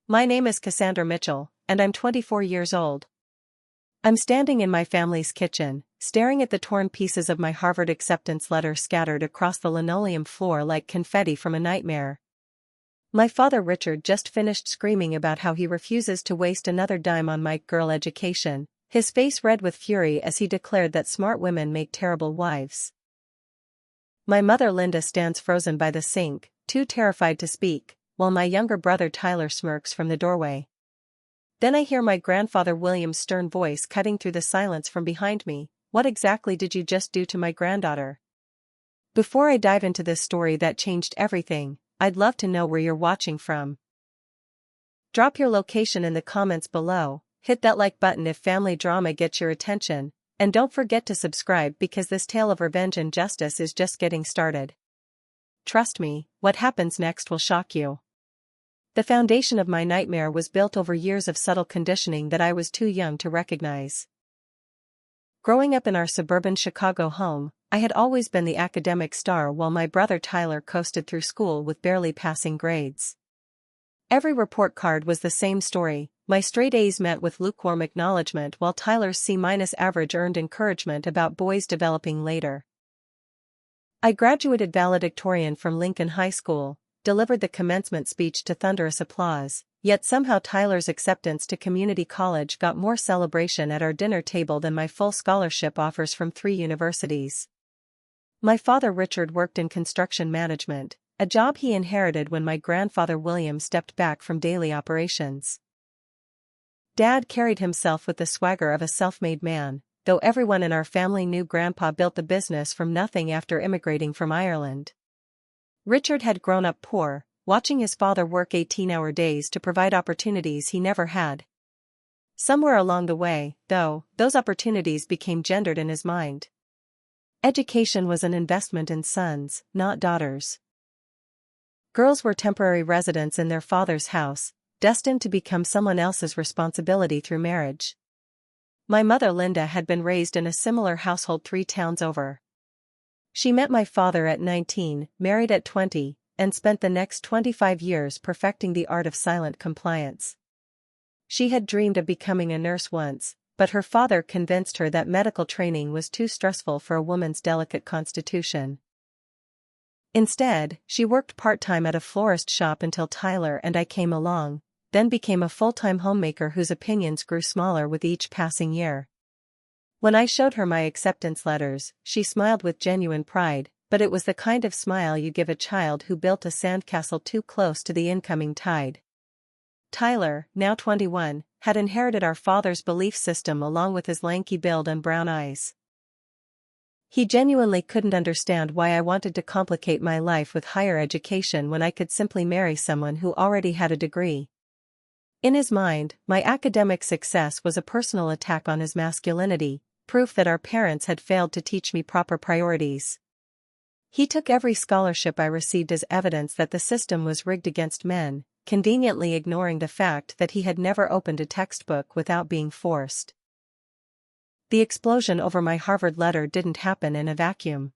My name is Cassandra Mitchell, and I'm 24 years old. I'm standing in my family's kitchen, staring at the torn pieces of my Harvard acceptance letter scattered across the linoleum floor like confetti from a nightmare. My father Richard just finished screaming about how he refuses to waste another dime on my girl education, his face red with fury as he declared that smart women make terrible wives. My mother Linda stands frozen by the sink, too terrified to speak, while my younger brother Tyler smirks from the doorway. Then I hear my grandfather William's stern voice cutting through the silence from behind me. What exactly did you just do to my granddaughter? Before I dive into this story that changed everything, I'd love to know where you're watching from. Drop your location in the comments below, hit that like button if family drama gets your attention, and don't forget to subscribe because this tale of revenge and justice is just getting started. Trust me, what happens next will shock you. The foundation of my nightmare was built over years of subtle conditioning that I was too young to recognize. Growing up in our suburban Chicago home, I had always been the academic star while my brother Tyler coasted through school with barely passing grades. Every report card was the same story, my straight A's met with lukewarm acknowledgement while Tyler's C- average earned encouragement about boys developing later. I graduated valedictorian from Lincoln High School, delivered the commencement speech to thunderous applause, yet somehow Tyler's acceptance to community college got more celebration at our dinner table than my full scholarship offers from 3 universities. My father Richard worked in construction management, a job he inherited when my grandfather William stepped back from daily operations. Dad carried himself with the swagger of a self-made man, though everyone in our family knew Grandpa built the business from nothing after immigrating from Ireland. Richard had grown up poor, watching his father work 18-hour days to provide opportunities he never had. Somewhere along the way, though, those opportunities became gendered in his mind. Education was an investment in sons, not daughters. Girls were temporary residents in their father's house, destined to become someone else's responsibility through marriage. My mother Linda had been raised in a similar household 3 towns over. She met my father at 19, married at 20, and spent the next 25 years perfecting the art of silent compliance. She had dreamed of becoming a nurse once, but her father convinced her that medical training was too stressful for a woman's delicate constitution. Instead, she worked part-time at a florist shop until Tyler and I came along, then became a full-time homemaker whose opinions grew smaller with each passing year. When I showed her my acceptance letters, she smiled with genuine pride, but it was the kind of smile you give a child who built a sandcastle too close to the incoming tide. Tyler, now 21, had inherited our father's belief system along with his lanky build and brown eyes. He genuinely couldn't understand why I wanted to complicate my life with higher education when I could simply marry someone who already had a degree. In his mind, my academic success was a personal attack on his masculinity, proof that our parents had failed to teach me proper priorities. He took every scholarship I received as evidence that the system was rigged against men, conveniently ignoring the fact that he had never opened a textbook without being forced. The explosion over my Harvard letter didn't happen in a vacuum.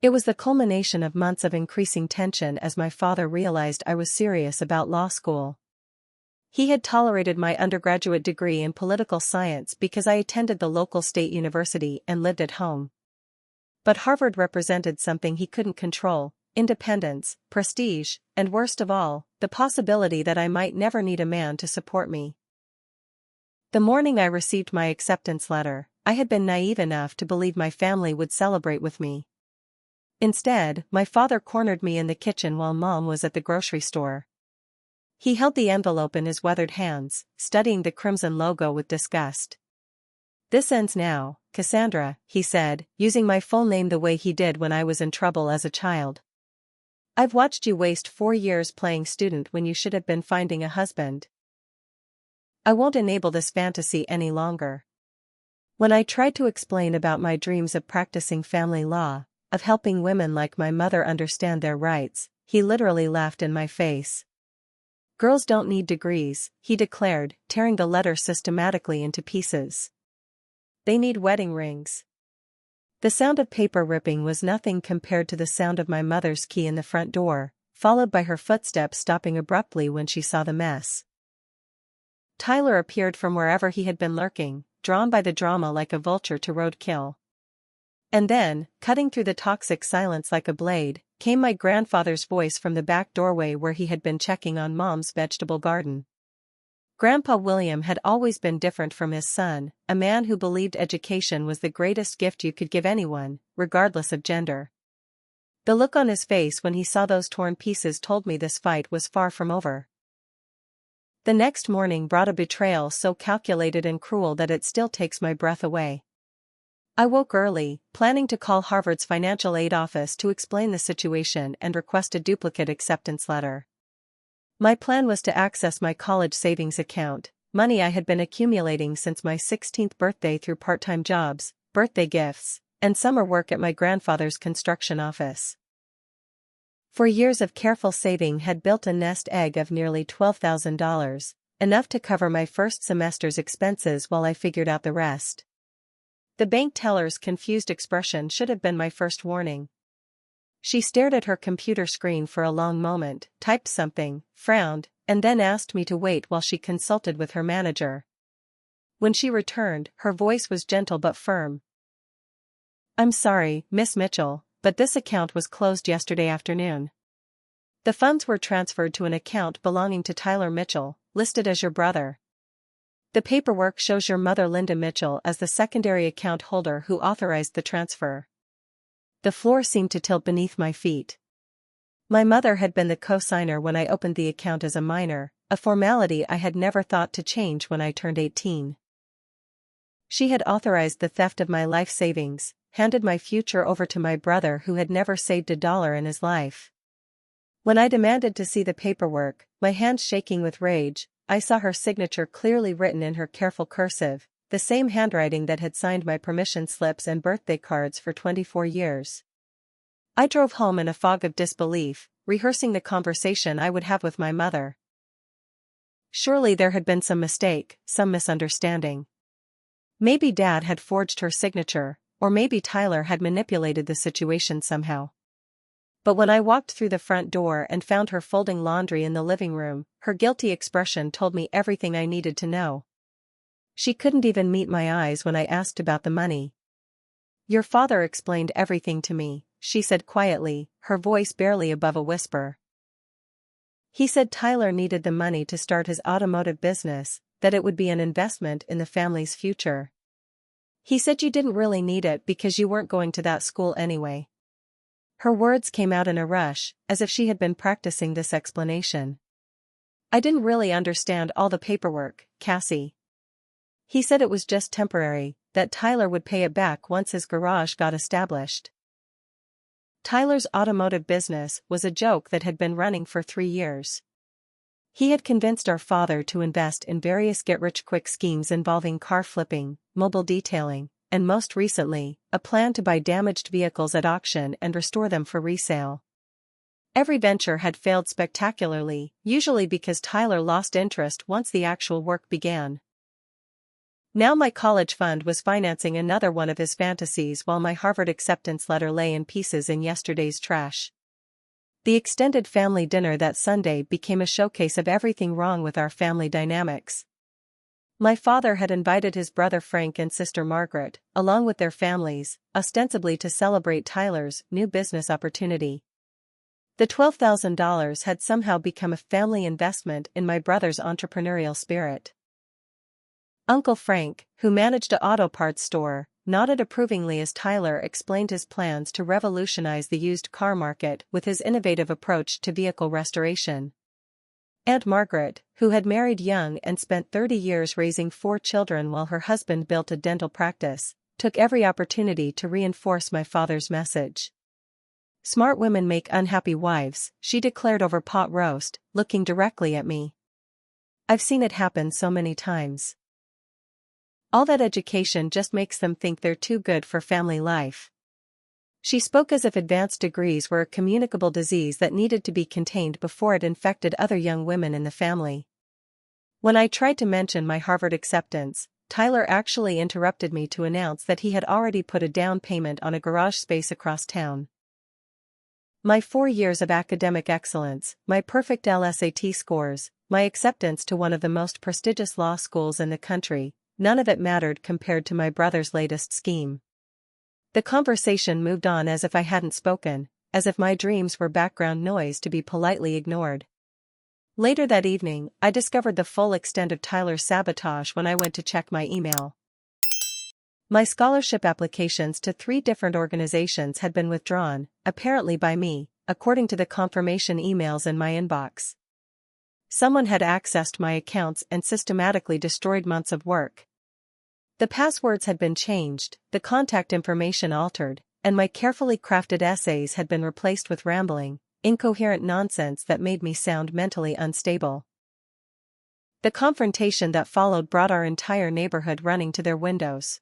It was the culmination of months of increasing tension as my father realized I was serious about law school. He had tolerated my undergraduate degree in political science because I attended the local state university and lived at home. But Harvard represented something he couldn't control: independence, prestige, and worst of all, the possibility that I might never need a man to support me. The morning I received my acceptance letter, I had been naive enough to believe my family would celebrate with me. Instead, my father cornered me in the kitchen while Mom was at the grocery store. He held the envelope in his weathered hands, studying the crimson logo with disgust. "This ends now, Cassandra," he said, using my full name the way he did when I was in trouble as a child. "I've watched you waste 4 years playing student when you should have been finding a husband. I won't enable this fantasy any longer." When I tried to explain about my dreams of practicing family law, of helping women like my mother understand their rights, he literally laughed in my face. "Girls don't need degrees," he declared, tearing the letter systematically into pieces. "They need wedding rings." The sound of paper ripping was nothing compared to the sound of my mother's key in the front door, followed by her footsteps stopping abruptly when she saw the mess. Tyler appeared from wherever he had been lurking, drawn by the drama like a vulture to roadkill. And then, cutting through the toxic silence like a blade, came my grandfather's voice from the back doorway where he had been checking on Mom's vegetable garden. Grandpa William had always been different from his son, a man who believed education was the greatest gift you could give anyone, regardless of gender. The look on his face when he saw those torn pieces told me this fight was far from over. The next morning brought a betrayal so calculated and cruel that it still takes my breath away. I woke early, planning to call Harvard's financial aid office to explain the situation and request a duplicate acceptance letter. My plan was to access my college savings account, money I had been accumulating since my 16th birthday through part-time jobs, birthday gifts, and summer work at my grandfather's construction office. For years of careful saving had built a nest egg of nearly $12,000, enough to cover my first semester's expenses while I figured out the rest. The bank teller's confused expression should have been my first warning. She stared at her computer screen for a long moment, typed something, frowned, and then asked me to wait while she consulted with her manager. When she returned, her voice was gentle but firm. "I'm sorry, Miss Mitchell, but this account was closed yesterday afternoon. The funds were transferred to an account belonging to Tyler Mitchell, listed as your brother. The paperwork shows your mother Linda Mitchell as the secondary account holder who authorized the transfer." The floor seemed to tilt beneath my feet. My mother had been the co-signer when I opened the account as a minor, a formality I had never thought to change when I turned 18. She had authorized the theft of my life savings, handed my future over to my brother who had never saved a dollar in his life. When I demanded to see the paperwork, my hands shaking with rage, I saw her signature clearly written in her careful cursive, the same handwriting that had signed my permission slips and birthday cards for 24 years. I drove home in a fog of disbelief, rehearsing the conversation I would have with my mother. Surely there had been some mistake, some misunderstanding. Maybe Dad had forged her signature, or maybe Tyler had manipulated the situation somehow. But when I walked through the front door and found her folding laundry in the living room, her guilty expression told me everything I needed to know. She couldn't even meet my eyes when I asked about the money. "Your father explained everything to me," she said quietly, her voice barely above a whisper. "He said Tyler needed the money to start his automotive business, that it would be an investment in the family's future. He said you didn't really need it because you weren't going to that school anyway." Her words came out in a rush, as if she had been practicing this explanation. "I didn't really understand all the paperwork, Cassie. He said it was just temporary, that Tyler would pay it back once his garage got established." Tyler's automotive business was a joke that had been running for 3 years. He had convinced our father to invest in various get-rich-quick schemes involving car flipping, mobile detailing, and most recently, a plan to buy damaged vehicles at auction and restore them for resale. Every venture had failed spectacularly, usually because Tyler lost interest once the actual work began. Now my college fund was financing another one of his fantasies while my Harvard acceptance letter lay in pieces in yesterday's trash. The extended family dinner that Sunday became a showcase of everything wrong with our family dynamics. My father had invited his brother Frank and sister Margaret, along with their families, ostensibly to celebrate Tyler's new business opportunity. The $12,000 had somehow become a family investment in my brother's entrepreneurial spirit. Uncle Frank, who managed an auto parts store, nodded approvingly as Tyler explained his plans to revolutionize the used car market with his innovative approach to vehicle restoration. Aunt Margaret, who had married young and spent 30 years raising 4 children while her husband built a dental practice, took every opportunity to reinforce my father's message. "Smart women make unhappy wives," she declared over pot roast, looking directly at me. "I've seen it happen so many times. All that education just makes them think they're too good for family life." She spoke as if advanced degrees were a communicable disease that needed to be contained before it infected other young women in the family. When I tried to mention my Harvard acceptance, Tyler actually interrupted me to announce that he had already put a down payment on a garage space across town. My 4 years of academic excellence, my perfect LSAT scores, my acceptance to one of the most prestigious law schools in the country, none of it mattered compared to my brother's latest scheme. The conversation moved on as if I hadn't spoken, as if my dreams were background noise to be politely ignored. Later that evening, I discovered the full extent of Tyler's sabotage when I went to check my email. My scholarship applications to 3 different organizations had been withdrawn, apparently by me, according to the confirmation emails in my inbox. Someone had accessed my accounts and systematically destroyed months of work. The passwords had been changed, the contact information altered, and my carefully crafted essays had been replaced with rambling, incoherent nonsense that made me sound mentally unstable. The confrontation that followed brought our entire neighborhood running to their windows.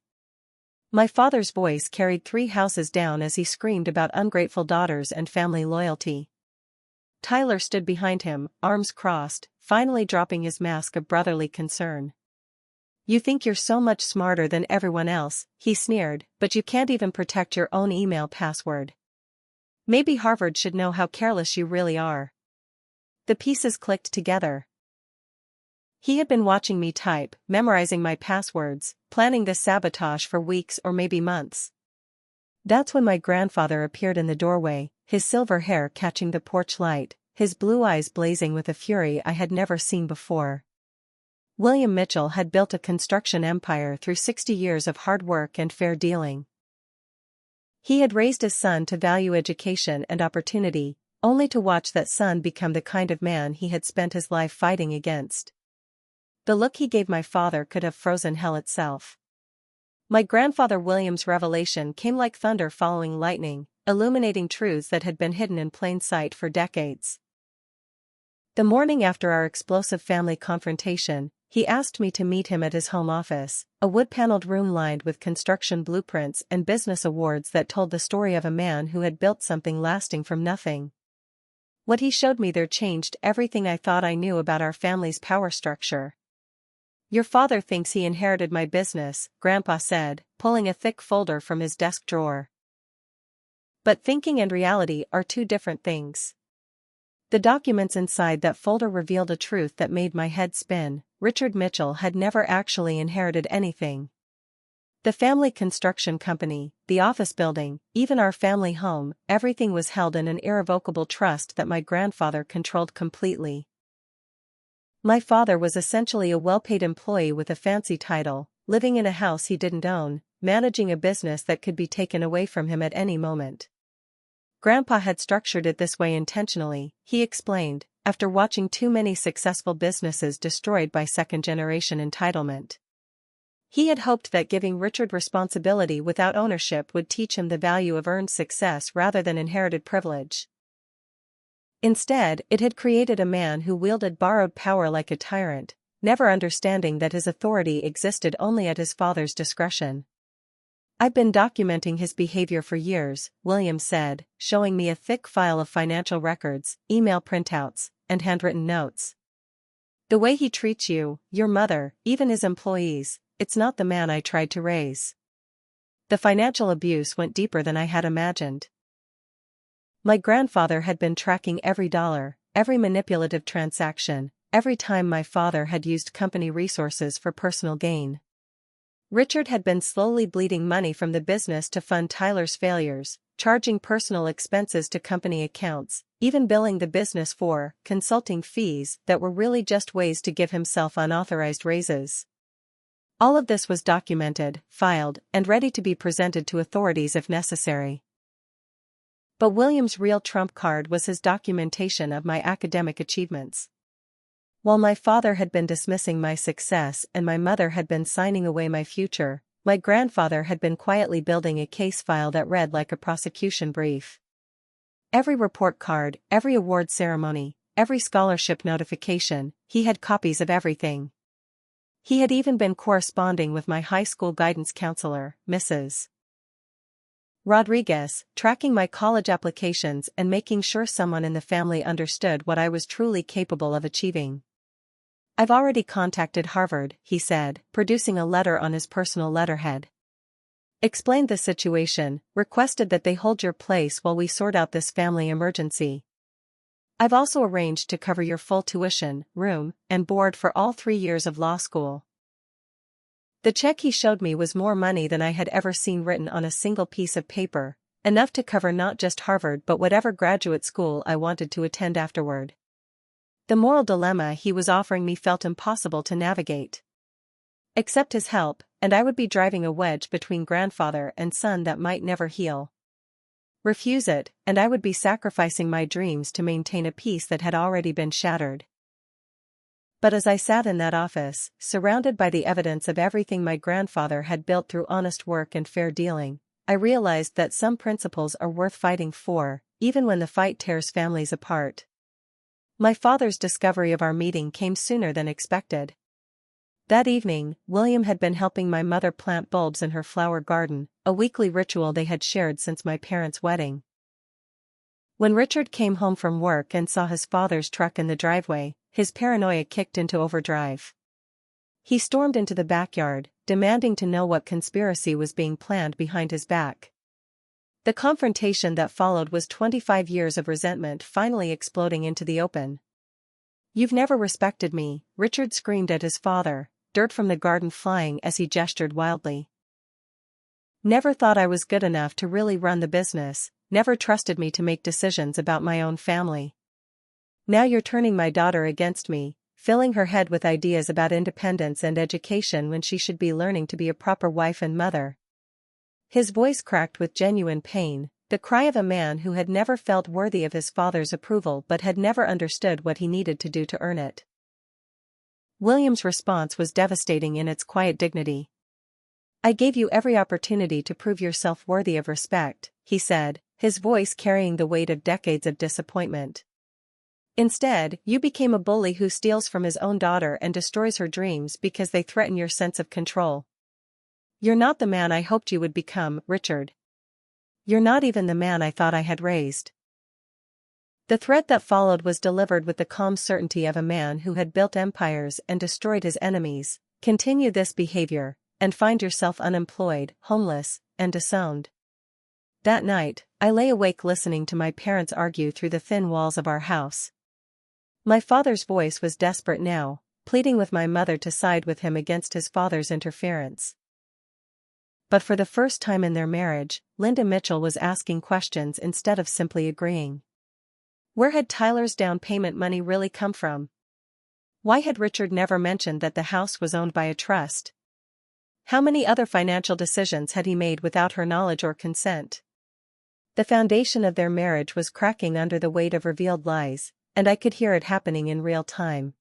My father's voice carried 3 houses down as he screamed about ungrateful daughters and family loyalty. Tyler stood behind him, arms crossed, finally dropping his mask of brotherly concern. "You think you're so much smarter than everyone else," he sneered, "but you can't even protect your own email password. Maybe Harvard should know how careless you really are." The pieces clicked together. He had been watching me type, memorizing my passwords, planning this sabotage for weeks or maybe months. That's when my grandfather appeared in the doorway, his silver hair catching the porch light, his blue eyes blazing with a fury I had never seen before. William Mitchell had built a construction empire through 60 years of hard work and fair dealing. He had raised his son to value education and opportunity, only to watch that son become the kind of man he had spent his life fighting against. The look he gave my father could have frozen hell itself. My grandfather William's revelation came like thunder following lightning, illuminating truths that had been hidden in plain sight for decades. The morning after our explosive family confrontation, he asked me to meet him at his home office, a wood-paneled room lined with construction blueprints and business awards that told the story of a man who had built something lasting from nothing. What he showed me there changed everything I thought I knew about our family's power structure. "Your father thinks he inherited my business," Grandpa said, pulling a thick folder from his desk drawer. "But thinking and reality are 2 different things." The documents inside that folder revealed a truth that made my head spin. Richard Mitchell had never actually inherited anything. The family construction company, the office building, even our family home, everything was held in an irrevocable trust that my grandfather controlled completely. My father was essentially a well-paid employee with a fancy title, living in a house he didn't own, managing a business that could be taken away from him at any moment. Grandpa had structured it this way intentionally, he explained, after watching too many successful businesses destroyed by second-generation entitlement. He had hoped that giving Richard responsibility without ownership would teach him the value of earned success rather than inherited privilege. Instead, it had created a man who wielded borrowed power like a tyrant, never understanding that his authority existed only at his father's discretion. "I've been documenting his behavior for years," William said, showing me a thick file of financial records, email printouts, and handwritten notes. "The way he treats you, your mother, even his employees, it's not the man I tried to raise." The financial abuse went deeper than I had imagined. My grandfather had been tracking every dollar, every manipulative transaction, every time my father had used company resources for personal gain. Richard had been slowly bleeding money from the business to fund Tyler's failures, charging personal expenses to company accounts, even billing the business for consulting fees that were really just ways to give himself unauthorized raises. All of this was documented, filed, and ready to be presented to authorities if necessary. But William's real trump card was his documentation of my academic achievements. While my father had been dismissing my success and my mother had been signing away my future, my grandfather had been quietly building a case file that read like a prosecution brief. Every report card, every award ceremony, every scholarship notification, he had copies of everything. He had even been corresponding with my high school guidance counselor, Mrs. Rodriguez, tracking my college applications and making sure someone in the family understood what I was truly capable of achieving. "I've already contacted Harvard," he said, producing a letter on his personal letterhead. "Explained the situation, requested that they hold your place while we sort out this family emergency." I've also arranged to cover your full tuition, room, and board for all 3 years of law school." The check he showed me was more money than I had ever seen written on a single piece of paper, enough to cover not just Harvard but whatever graduate school I wanted to attend afterward. The moral dilemma he was offering me felt impossible to navigate. Accept his help, and I would be driving a wedge between grandfather and son that might never heal. Refuse it, and I would be sacrificing my dreams to maintain a peace that had already been shattered. But as I sat in that office, surrounded by the evidence of everything my grandfather had built through honest work and fair dealing, I realized that some principles are worth fighting for, even when the fight tears families apart. My father's discovery of our meeting came sooner than expected. That evening, William had been helping my mother plant bulbs in her flower garden, a weekly ritual they had shared since my parents' wedding. When Richard came home from work and saw his father's truck in the driveway, his paranoia kicked into overdrive. He stormed into the backyard, demanding to know what conspiracy was being planned behind his back. The confrontation that followed was 25 years of resentment finally exploding into the open. "You've never respected me," Richard screamed at his father, dirt from the garden flying as he gestured wildly. "Never thought I was good enough to really run the business, never trusted me to make decisions about my own family. Now you're turning my daughter against me, filling her head with ideas about independence and education when she should be learning to be a proper wife and mother." His voice cracked with genuine pain, the cry of a man who had never felt worthy of his father's approval but had never understood what he needed to do to earn it. William's response was devastating in its quiet dignity. "I gave you every opportunity to prove yourself worthy of respect," he said, his voice carrying the weight of decades of disappointment. "Instead, you became a bully who steals from his own daughter and destroys her dreams because they threaten your sense of control. You're not the man I hoped you would become, Richard. You're not even the man I thought I had raised." The threat that followed was delivered with the calm certainty of a man who had built empires and destroyed his enemies. "Continue this behavior, and find yourself unemployed, homeless, and disowned." That night, I lay awake listening to my parents argue through the thin walls of our house. My father's voice was desperate now, pleading with my mother to side with him against his father's interference. But for the first time in their marriage, Linda Mitchell was asking questions instead of simply agreeing. Where had Tyler's down payment money really come from? Why had Richard never mentioned that the house was owned by a trust? How many other financial decisions had he made without her knowledge or consent? The foundation of their marriage was cracking under the weight of revealed lies, and I could hear it happening in real time.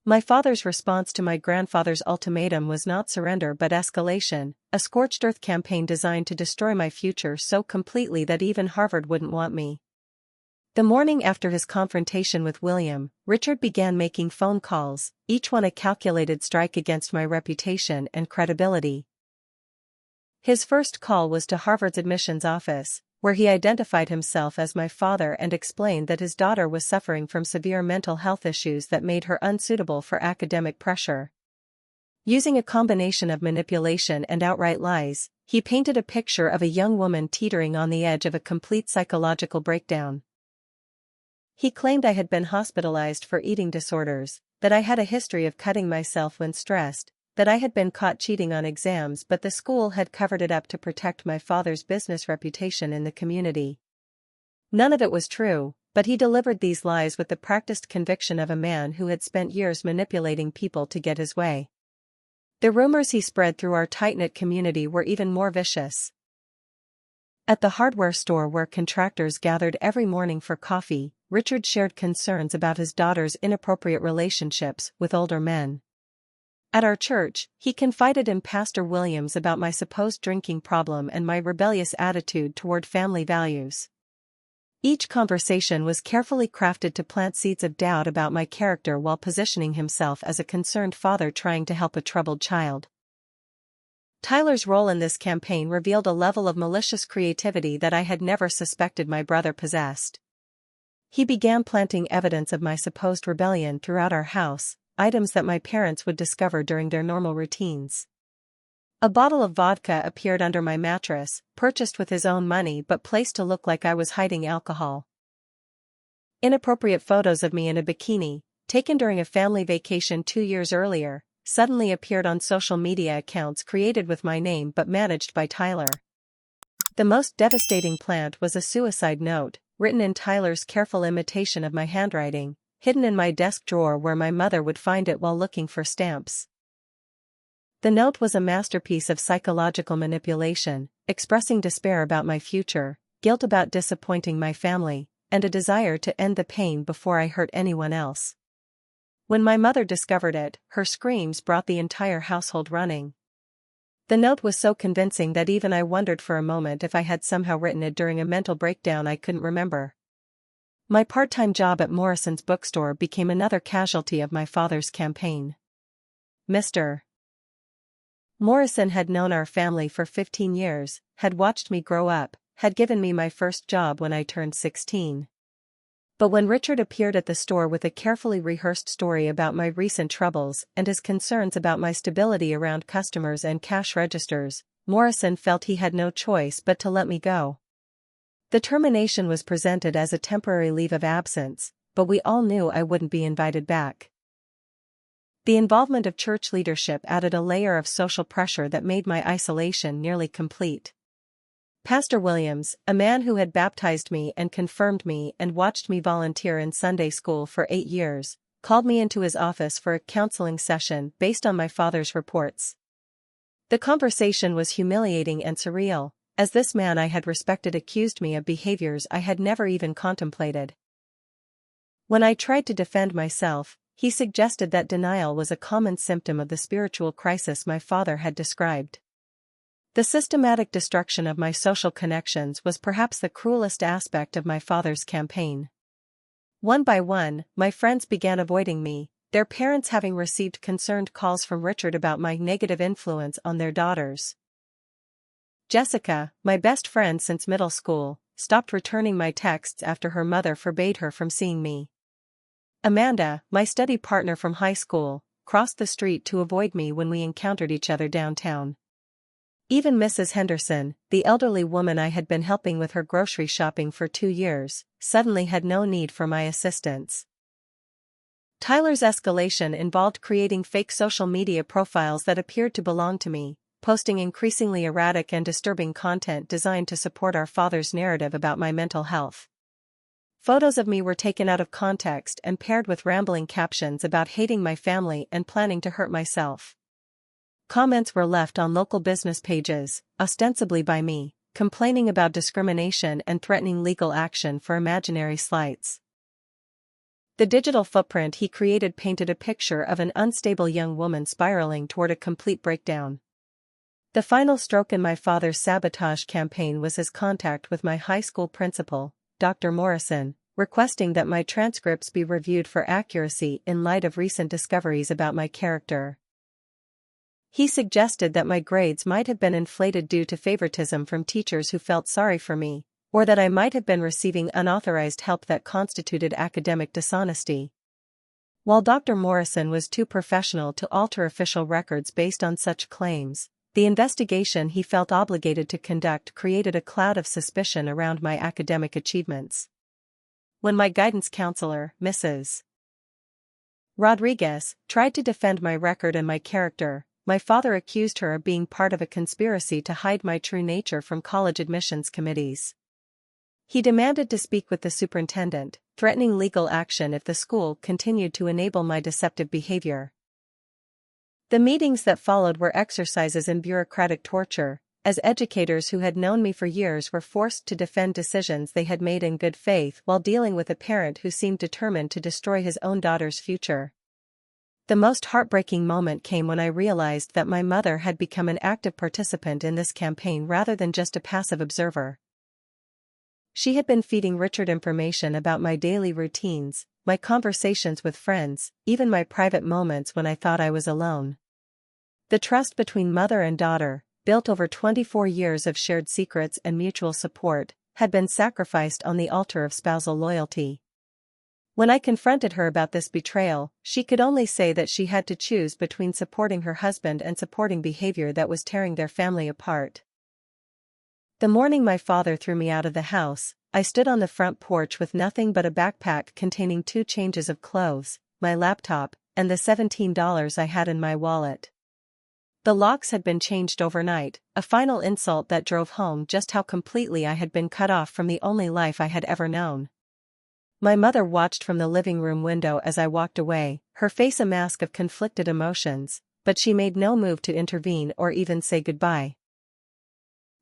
My father's response to my grandfather's ultimatum was not surrender but escalation, a scorched earth campaign designed to destroy my future so completely that even Harvard wouldn't want me. The morning after his confrontation with William, Richard began making phone calls, each one a calculated strike against my reputation and credibility. His first call was to Harvard's admissions office, where he identified himself as my father and explained that his daughter was suffering from severe mental health issues that made her unsuitable for academic pressure. Using a combination of manipulation and outright lies, he painted a picture of a young woman teetering on the edge of a complete psychological breakdown. He claimed I had been hospitalized for eating disorders, that I had a history of cutting myself when stressed, that I had been caught cheating on exams but the school had covered it up to protect my father's business reputation in the community. None of it was true, but he delivered these lies with the practiced conviction of a man who had spent years manipulating people to get his way. The rumors he spread through our tight-knit community were even more vicious. At the hardware store where contractors gathered every morning for coffee, Richard shared concerns about his daughter's inappropriate relationships with older men. At our church, he confided in Pastor Williams about my supposed drinking problem and my rebellious attitude toward family values. Each conversation was carefully crafted to plant seeds of doubt about my character while positioning himself as a concerned father trying to help a troubled child. Tyler's role in this campaign revealed a level of malicious creativity that I had never suspected my brother possessed. He began planting evidence of my supposed rebellion throughout our house, items that my parents would discover during their normal routines. A bottle of vodka appeared under my mattress, purchased with his own money but placed to look like I was hiding alcohol. Inappropriate photos of me in a bikini, taken during a family vacation 2 years earlier, suddenly appeared on social media accounts created with my name but managed by Tyler. The most devastating plant was a suicide note, written in Tyler's careful imitation of my handwriting, hidden in my desk drawer where my mother would find it while looking for stamps. The note was a masterpiece of psychological manipulation, expressing despair about my future, guilt about disappointing my family, and a desire to end the pain before I hurt anyone else. When my mother discovered it, her screams brought the entire household running. The note was so convincing that even I wondered for a moment if I had somehow written it during a mental breakdown I couldn't remember. My part-time job at Morrison's bookstore became another casualty of my father's campaign. Mr. Morrison had known our family for 15 years, had watched me grow up, had given me my first job when I turned 16. But when Richard appeared at the store with a carefully rehearsed story about my recent troubles and his concerns about my stability around customers and cash registers, Morrison felt he had no choice but to let me go. The termination was presented as a temporary leave of absence, but we all knew I wouldn't be invited back. The involvement of church leadership added a layer of social pressure that made my isolation nearly complete. Pastor Williams, a man who had baptized me and confirmed me and watched me volunteer in Sunday school for 8 years, called me into his office for a counseling session based on my father's reports. The conversation was humiliating and surreal, as this man I had respected accused me of behaviors I had never even contemplated. When I tried to defend myself, he suggested that denial was a common symptom of the spiritual crisis my father had described. The systematic destruction of my social connections was perhaps the cruelest aspect of my father's campaign. One by one, my friends began avoiding me, their parents having received concerned calls from Richard about my negative influence on their daughters. Jessica, my best friend since middle school, stopped returning my texts after her mother forbade her from seeing me. Amanda, my study partner from high school, crossed the street to avoid me when we encountered each other downtown. Even Mrs. Henderson, the elderly woman I had been helping with her grocery shopping for 2 years, suddenly had no need for my assistance. Tyler's escalation involved creating fake social media profiles that appeared to belong to me, posting increasingly erratic and disturbing content designed to support our father's narrative about my mental health. Photos of me were taken out of context and paired with rambling captions about hating my family and planning to hurt myself. Comments were left on local business pages, ostensibly by me, complaining about discrimination and threatening legal action for imaginary slights. The digital footprint he created painted a picture of an unstable young woman spiraling toward a complete breakdown. The final stroke in my father's sabotage campaign was his contact with my high school principal, Dr. Morrison, requesting that my transcripts be reviewed for accuracy in light of recent discoveries about my character. He suggested that my grades might have been inflated due to favoritism from teachers who felt sorry for me, or that I might have been receiving unauthorized help that constituted academic dishonesty. While Dr. Morrison was too professional to alter official records based on such claims, the investigation he felt obligated to conduct created a cloud of suspicion around my academic achievements. When my guidance counselor, Mrs. Rodriguez, tried to defend my record and my character, my father accused her of being part of a conspiracy to hide my true nature from college admissions committees. He demanded to speak with the superintendent, threatening legal action if the school continued to enable my deceptive behavior. The meetings that followed were exercises in bureaucratic torture, as educators who had known me for years were forced to defend decisions they had made in good faith while dealing with a parent who seemed determined to destroy his own daughter's future. The most heartbreaking moment came when I realized that my mother had become an active participant in this campaign rather than just a passive observer. She had been feeding Richard information about my daily routines, my conversations with friends, even my private moments when I thought I was alone. The trust between mother and daughter, built over 24 years of shared secrets and mutual support, had been sacrificed on the altar of spousal loyalty. When I confronted her about this betrayal, she could only say that she had to choose between supporting her husband and supporting behavior that was tearing their family apart. The morning my father threw me out of the house, I stood on the front porch with nothing but a backpack containing 2 changes of clothes, my laptop, and the $17 I had in my wallet. The locks had been changed overnight, a final insult that drove home just how completely I had been cut off from the only life I had ever known. My mother watched from the living room window as I walked away, her face a mask of conflicted emotions, but she made no move to intervene or even say goodbye.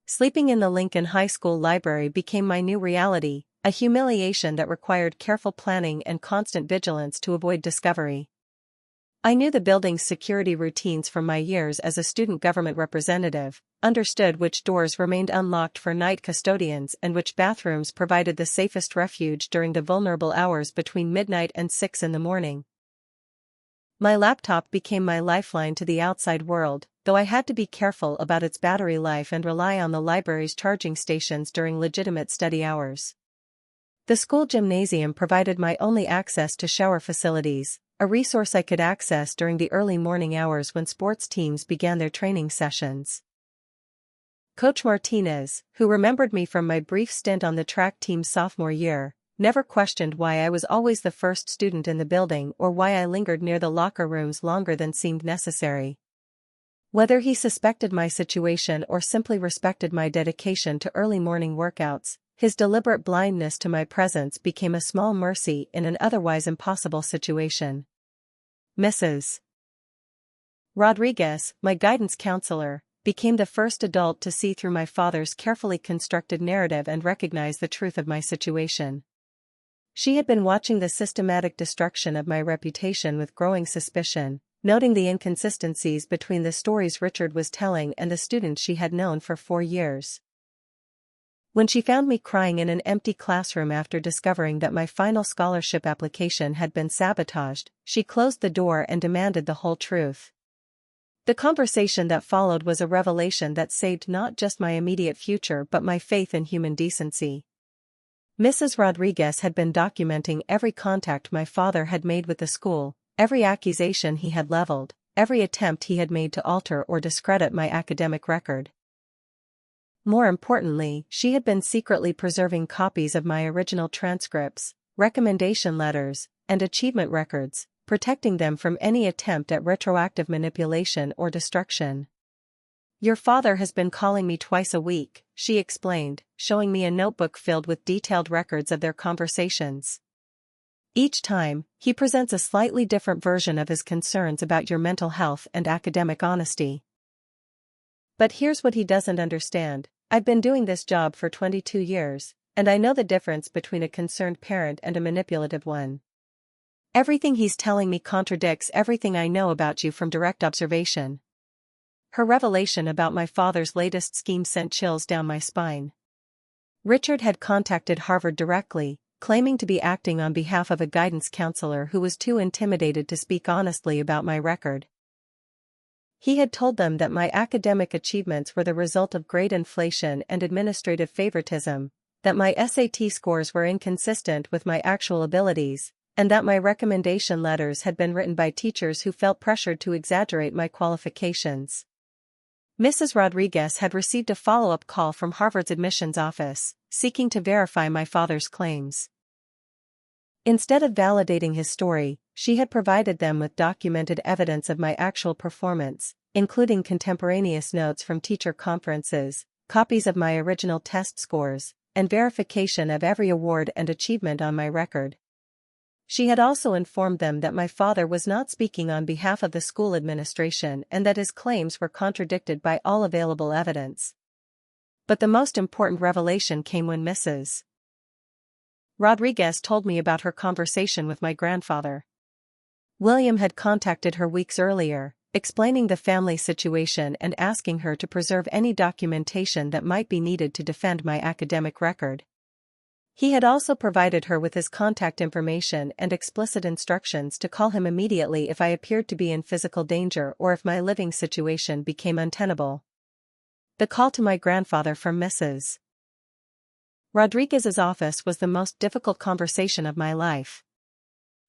Sleeping in the Lincoln High School library became my new reality, a humiliation that required careful planning and constant vigilance to avoid discovery. I knew the building's security routines from my years as a student government representative, understood which doors remained unlocked for night custodians and which bathrooms provided the safest refuge during the vulnerable hours between midnight and 6 in the morning. My laptop became my lifeline to the outside world, though I had to be careful about its battery life and rely on the library's charging stations during legitimate study hours. The school gymnasium provided my only access to shower facilities, a resource I could access during the early morning hours when sports teams began their training sessions. Coach Martinez, who remembered me from my brief stint on the track team sophomore year, never questioned why I was always the first student in the building or why I lingered near the locker rooms longer than seemed necessary. Whether he suspected my situation or simply respected my dedication to early morning workouts, his deliberate blindness to my presence became a small mercy in an otherwise impossible situation. Mrs. Rodriguez, my guidance counselor, became the first adult to see through my father's carefully constructed narrative and recognize the truth of my situation. She had been watching the systematic destruction of my reputation with growing suspicion, noting the inconsistencies between the stories Richard was telling and the students she had known for 4 years. When she found me crying in an empty classroom after discovering that my final scholarship application had been sabotaged, she closed the door and demanded the whole truth. The conversation that followed was a revelation that saved not just my immediate future but my faith in human decency. Mrs. Rodriguez had been documenting every contact my father had made with the school, every accusation he had leveled, every attempt he had made to alter or discredit my academic record. More importantly, she had been secretly preserving copies of my original transcripts, recommendation letters, and achievement records, protecting them from any attempt at retroactive manipulation or destruction. "Your father has been calling me twice a week," she explained, showing me a notebook filled with detailed records of their conversations. "Each time, he presents a slightly different version of his concerns about your mental health and academic honesty. But here's what he doesn't understand. I've been doing this job for 22 years, and I know the difference between a concerned parent and a manipulative one. Everything he's telling me contradicts everything I know about you from direct observation." Her revelation about my father's latest scheme sent chills down my spine. Richard had contacted Harvard directly, claiming to be acting on behalf of a guidance counselor who was too intimidated to speak honestly about my record. He had told them that my academic achievements were the result of grade inflation and administrative favoritism, that my SAT scores were inconsistent with my actual abilities, and that my recommendation letters had been written by teachers who felt pressured to exaggerate my qualifications. Mrs. Rodriguez had received a follow-up call from Harvard's admissions office, seeking to verify my father's claims. Instead of validating his story, she had provided them with documented evidence of my actual performance, including contemporaneous notes from teacher conferences, copies of my original test scores, and verification of every award and achievement on my record. She had also informed them that my father was not speaking on behalf of the school administration and that his claims were contradicted by all available evidence. But the most important revelation came when Mrs. Rodriguez told me about her conversation with my grandfather. William had contacted her weeks earlier, explaining the family situation and asking her to preserve any documentation that might be needed to defend my academic record. He had also provided her with his contact information and explicit instructions to call him immediately if I appeared to be in physical danger or if my living situation became untenable. The call to my grandfather from Mrs. Rodriguez's office was the most difficult conversation of my life.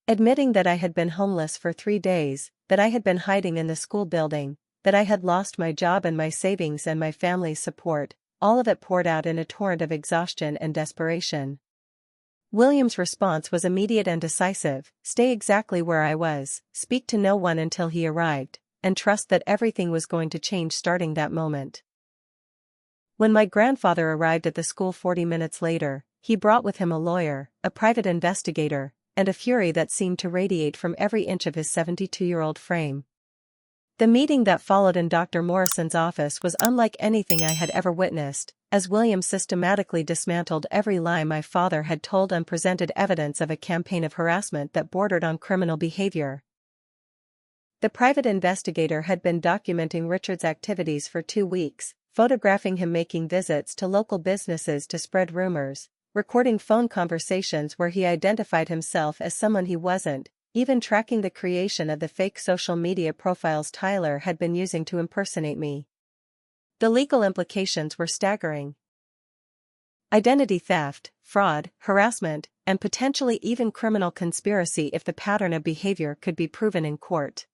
Admitting that I had been homeless for 3 days, that I had been hiding in the school building, that I had lost my job and my savings and my family's support, all of it poured out in a torrent of exhaustion and desperation. William's response was immediate and decisive: stay exactly where I was, speak to no one until he arrived, and trust that everything was going to change starting that moment. When my grandfather arrived at the school 40 minutes later, he brought with him a lawyer, a private investigator, and a fury that seemed to radiate from every inch of his 72-year-old frame. The meeting that followed in Dr. Morrison's office was unlike anything I had ever witnessed, as William systematically dismantled every lie my father had told and presented evidence of a campaign of harassment that bordered on criminal behavior. The private investigator had been documenting Richard's activities for 2 weeks, photographing him making visits to local businesses to spread rumors, recording phone conversations where he identified himself as someone he wasn't, even tracking the creation of the fake social media profiles Tyler had been using to impersonate me. The legal implications were staggering. Identity theft, fraud, harassment, and potentially even criminal conspiracy if the pattern of behavior could be proven in court.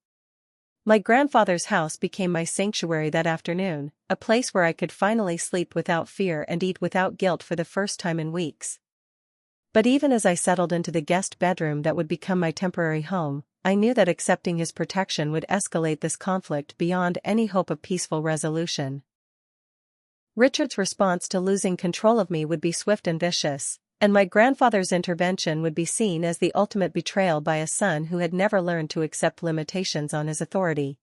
My grandfather's house became my sanctuary that afternoon, a place where I could finally sleep without fear and eat without guilt for the first time in weeks. But even as I settled into the guest bedroom that would become my temporary home, I knew that accepting his protection would escalate this conflict beyond any hope of peaceful resolution. Richard's response to losing control of me would be swift and vicious, and my grandfather's intervention would be seen as the ultimate betrayal by a son who had never learned to accept limitations on his authority.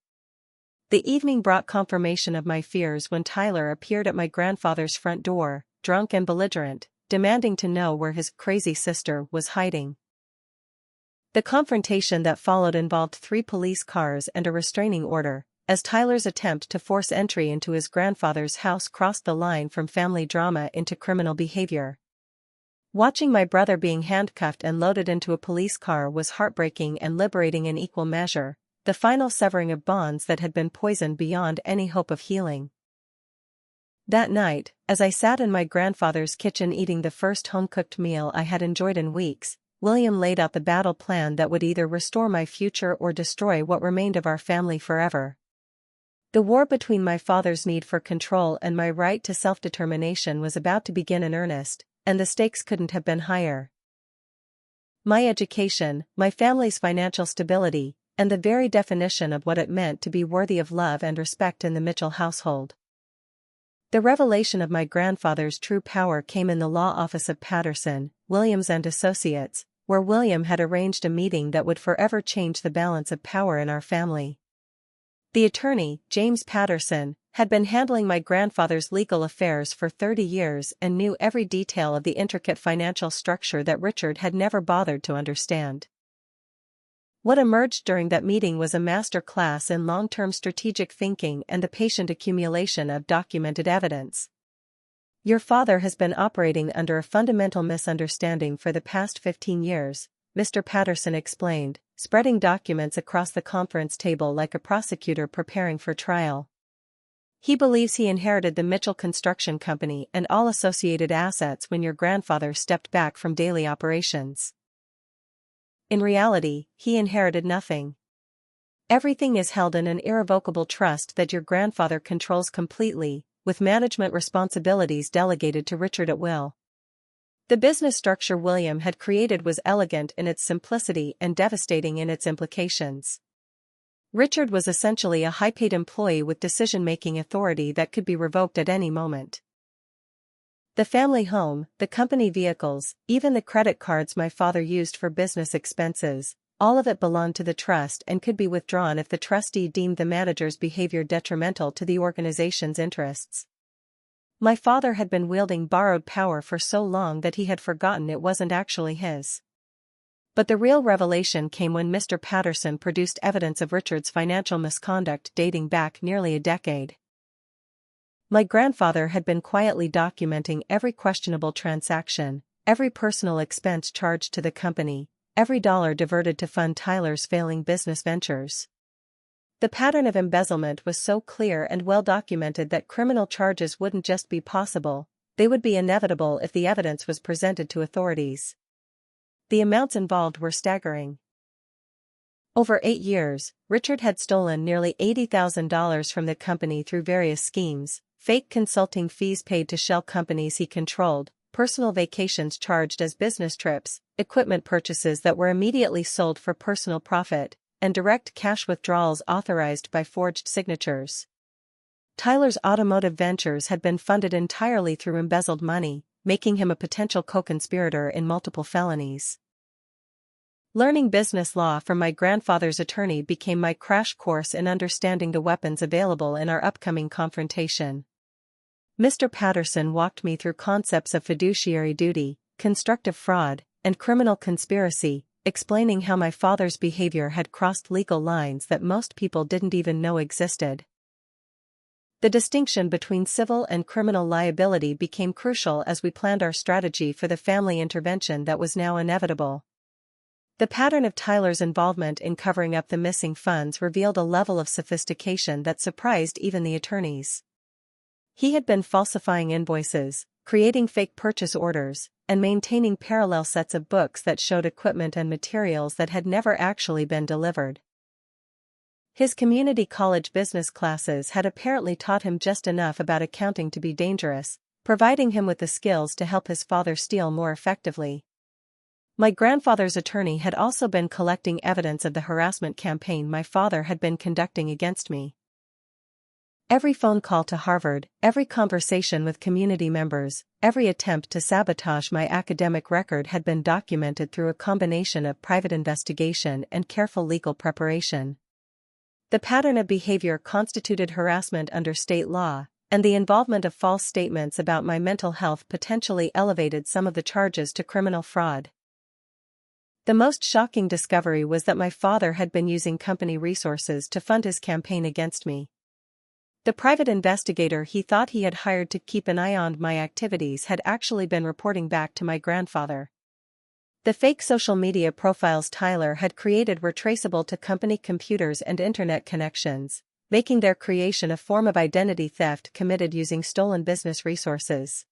The evening brought confirmation of my fears when Tyler appeared at my grandfather's front door, drunk and belligerent, demanding to know where his crazy sister was hiding. The confrontation that followed involved 3 police cars and a restraining order, as Tyler's attempt to force entry into his grandfather's house crossed the line from family drama into criminal behavior. Watching my brother being handcuffed and loaded into a police car was heartbreaking and liberating in equal measure, the final severing of bonds that had been poisoned beyond any hope of healing. That night, as I sat in my grandfather's kitchen eating the first home-cooked meal I had enjoyed in weeks, William laid out the battle plan that would either restore my future or destroy what remained of our family forever. The war between my father's need for control and my right to self-determination was about to begin in earnest, and the stakes couldn't have been higher. My education, my family's financial stability, and the very definition of what it meant to be worthy of love and respect in the Mitchell household. The revelation of my grandfather's true power came in the law office of Patterson, Williams and Associates, where William had arranged a meeting that would forever change the balance of power in our family. The attorney, James Patterson, had been handling my grandfather's legal affairs for 30 years and knew every detail of the intricate financial structure that Richard had never bothered to understand. What emerged during that meeting was a master class in long-term strategic thinking and the patient accumulation of documented evidence. Your father has been operating under a fundamental misunderstanding for the past 15 years, Mr. Patterson explained, spreading documents across the conference table like a prosecutor preparing for trial. He believes he inherited the Mitchell Construction Company and all associated assets when your grandfather stepped back from daily operations. In reality, he inherited nothing. Everything is held in an irrevocable trust that your grandfather controls completely, with management responsibilities delegated to Richard at will. The business structure William had created was elegant in its simplicity and devastating in its implications. Richard was essentially a high-paid employee with decision-making authority that could be revoked at any moment. The family home, the company vehicles, even the credit cards my father used for business expenses, all of it belonged to the trust and could be withdrawn if the trustee deemed the manager's behavior detrimental to the organization's interests. My father had been wielding borrowed power for so long that he had forgotten it wasn't actually his. But the real revelation came when Mr. Patterson produced evidence of Richard's financial misconduct dating back nearly a decade. My grandfather had been quietly documenting every questionable transaction, every personal expense charged to the company, every dollar diverted to fund Tyler's failing business ventures. The pattern of embezzlement was so clear and well documented that criminal charges wouldn't just be possible, they would be inevitable if the evidence was presented to authorities. The amounts involved were staggering. Over 8 years, Richard had stolen nearly $80,000 from the company through various schemes, fake consulting fees paid to shell companies he controlled, personal vacations charged as business trips, equipment purchases that were immediately sold for personal profit, and direct cash withdrawals authorized by forged signatures. Tyler's automotive ventures had been funded entirely through embezzled money, making him a potential co-conspirator in multiple felonies. Learning business law from my grandfather's attorney became my crash course in understanding the weapons available in our upcoming confrontation. Mr. Patterson walked me through concepts of fiduciary duty, constructive fraud, and criminal conspiracy, explaining how my father's behavior had crossed legal lines that most people didn't even know existed. The distinction between civil and criminal liability became crucial as we planned our strategy for the family intervention that was now inevitable. The pattern of Tyler's involvement in covering up the missing funds revealed a level of sophistication that surprised even the attorneys. He had been falsifying invoices, creating fake purchase orders, and maintaining parallel sets of books that showed equipment and materials that had never actually been delivered. His community college business classes had apparently taught him just enough about accounting to be dangerous, providing him with the skills to help his father steal more effectively. My grandfather's attorney had also been collecting evidence of the harassment campaign my father had been conducting against me. Every phone call to Harvard, every conversation with community members, every attempt to sabotage my academic record had been documented through a combination of private investigation and careful legal preparation. The pattern of behavior constituted harassment under state law, and the involvement of false statements about my mental health potentially elevated some of the charges to criminal fraud. The most shocking discovery was that my father had been using company resources to fund his campaign against me. The private investigator he thought he had hired to keep an eye on my activities had actually been reporting back to my grandfather. The fake social media profiles Tyler had created were traceable to company computers and internet connections, making their creation a form of identity theft committed using stolen business resources.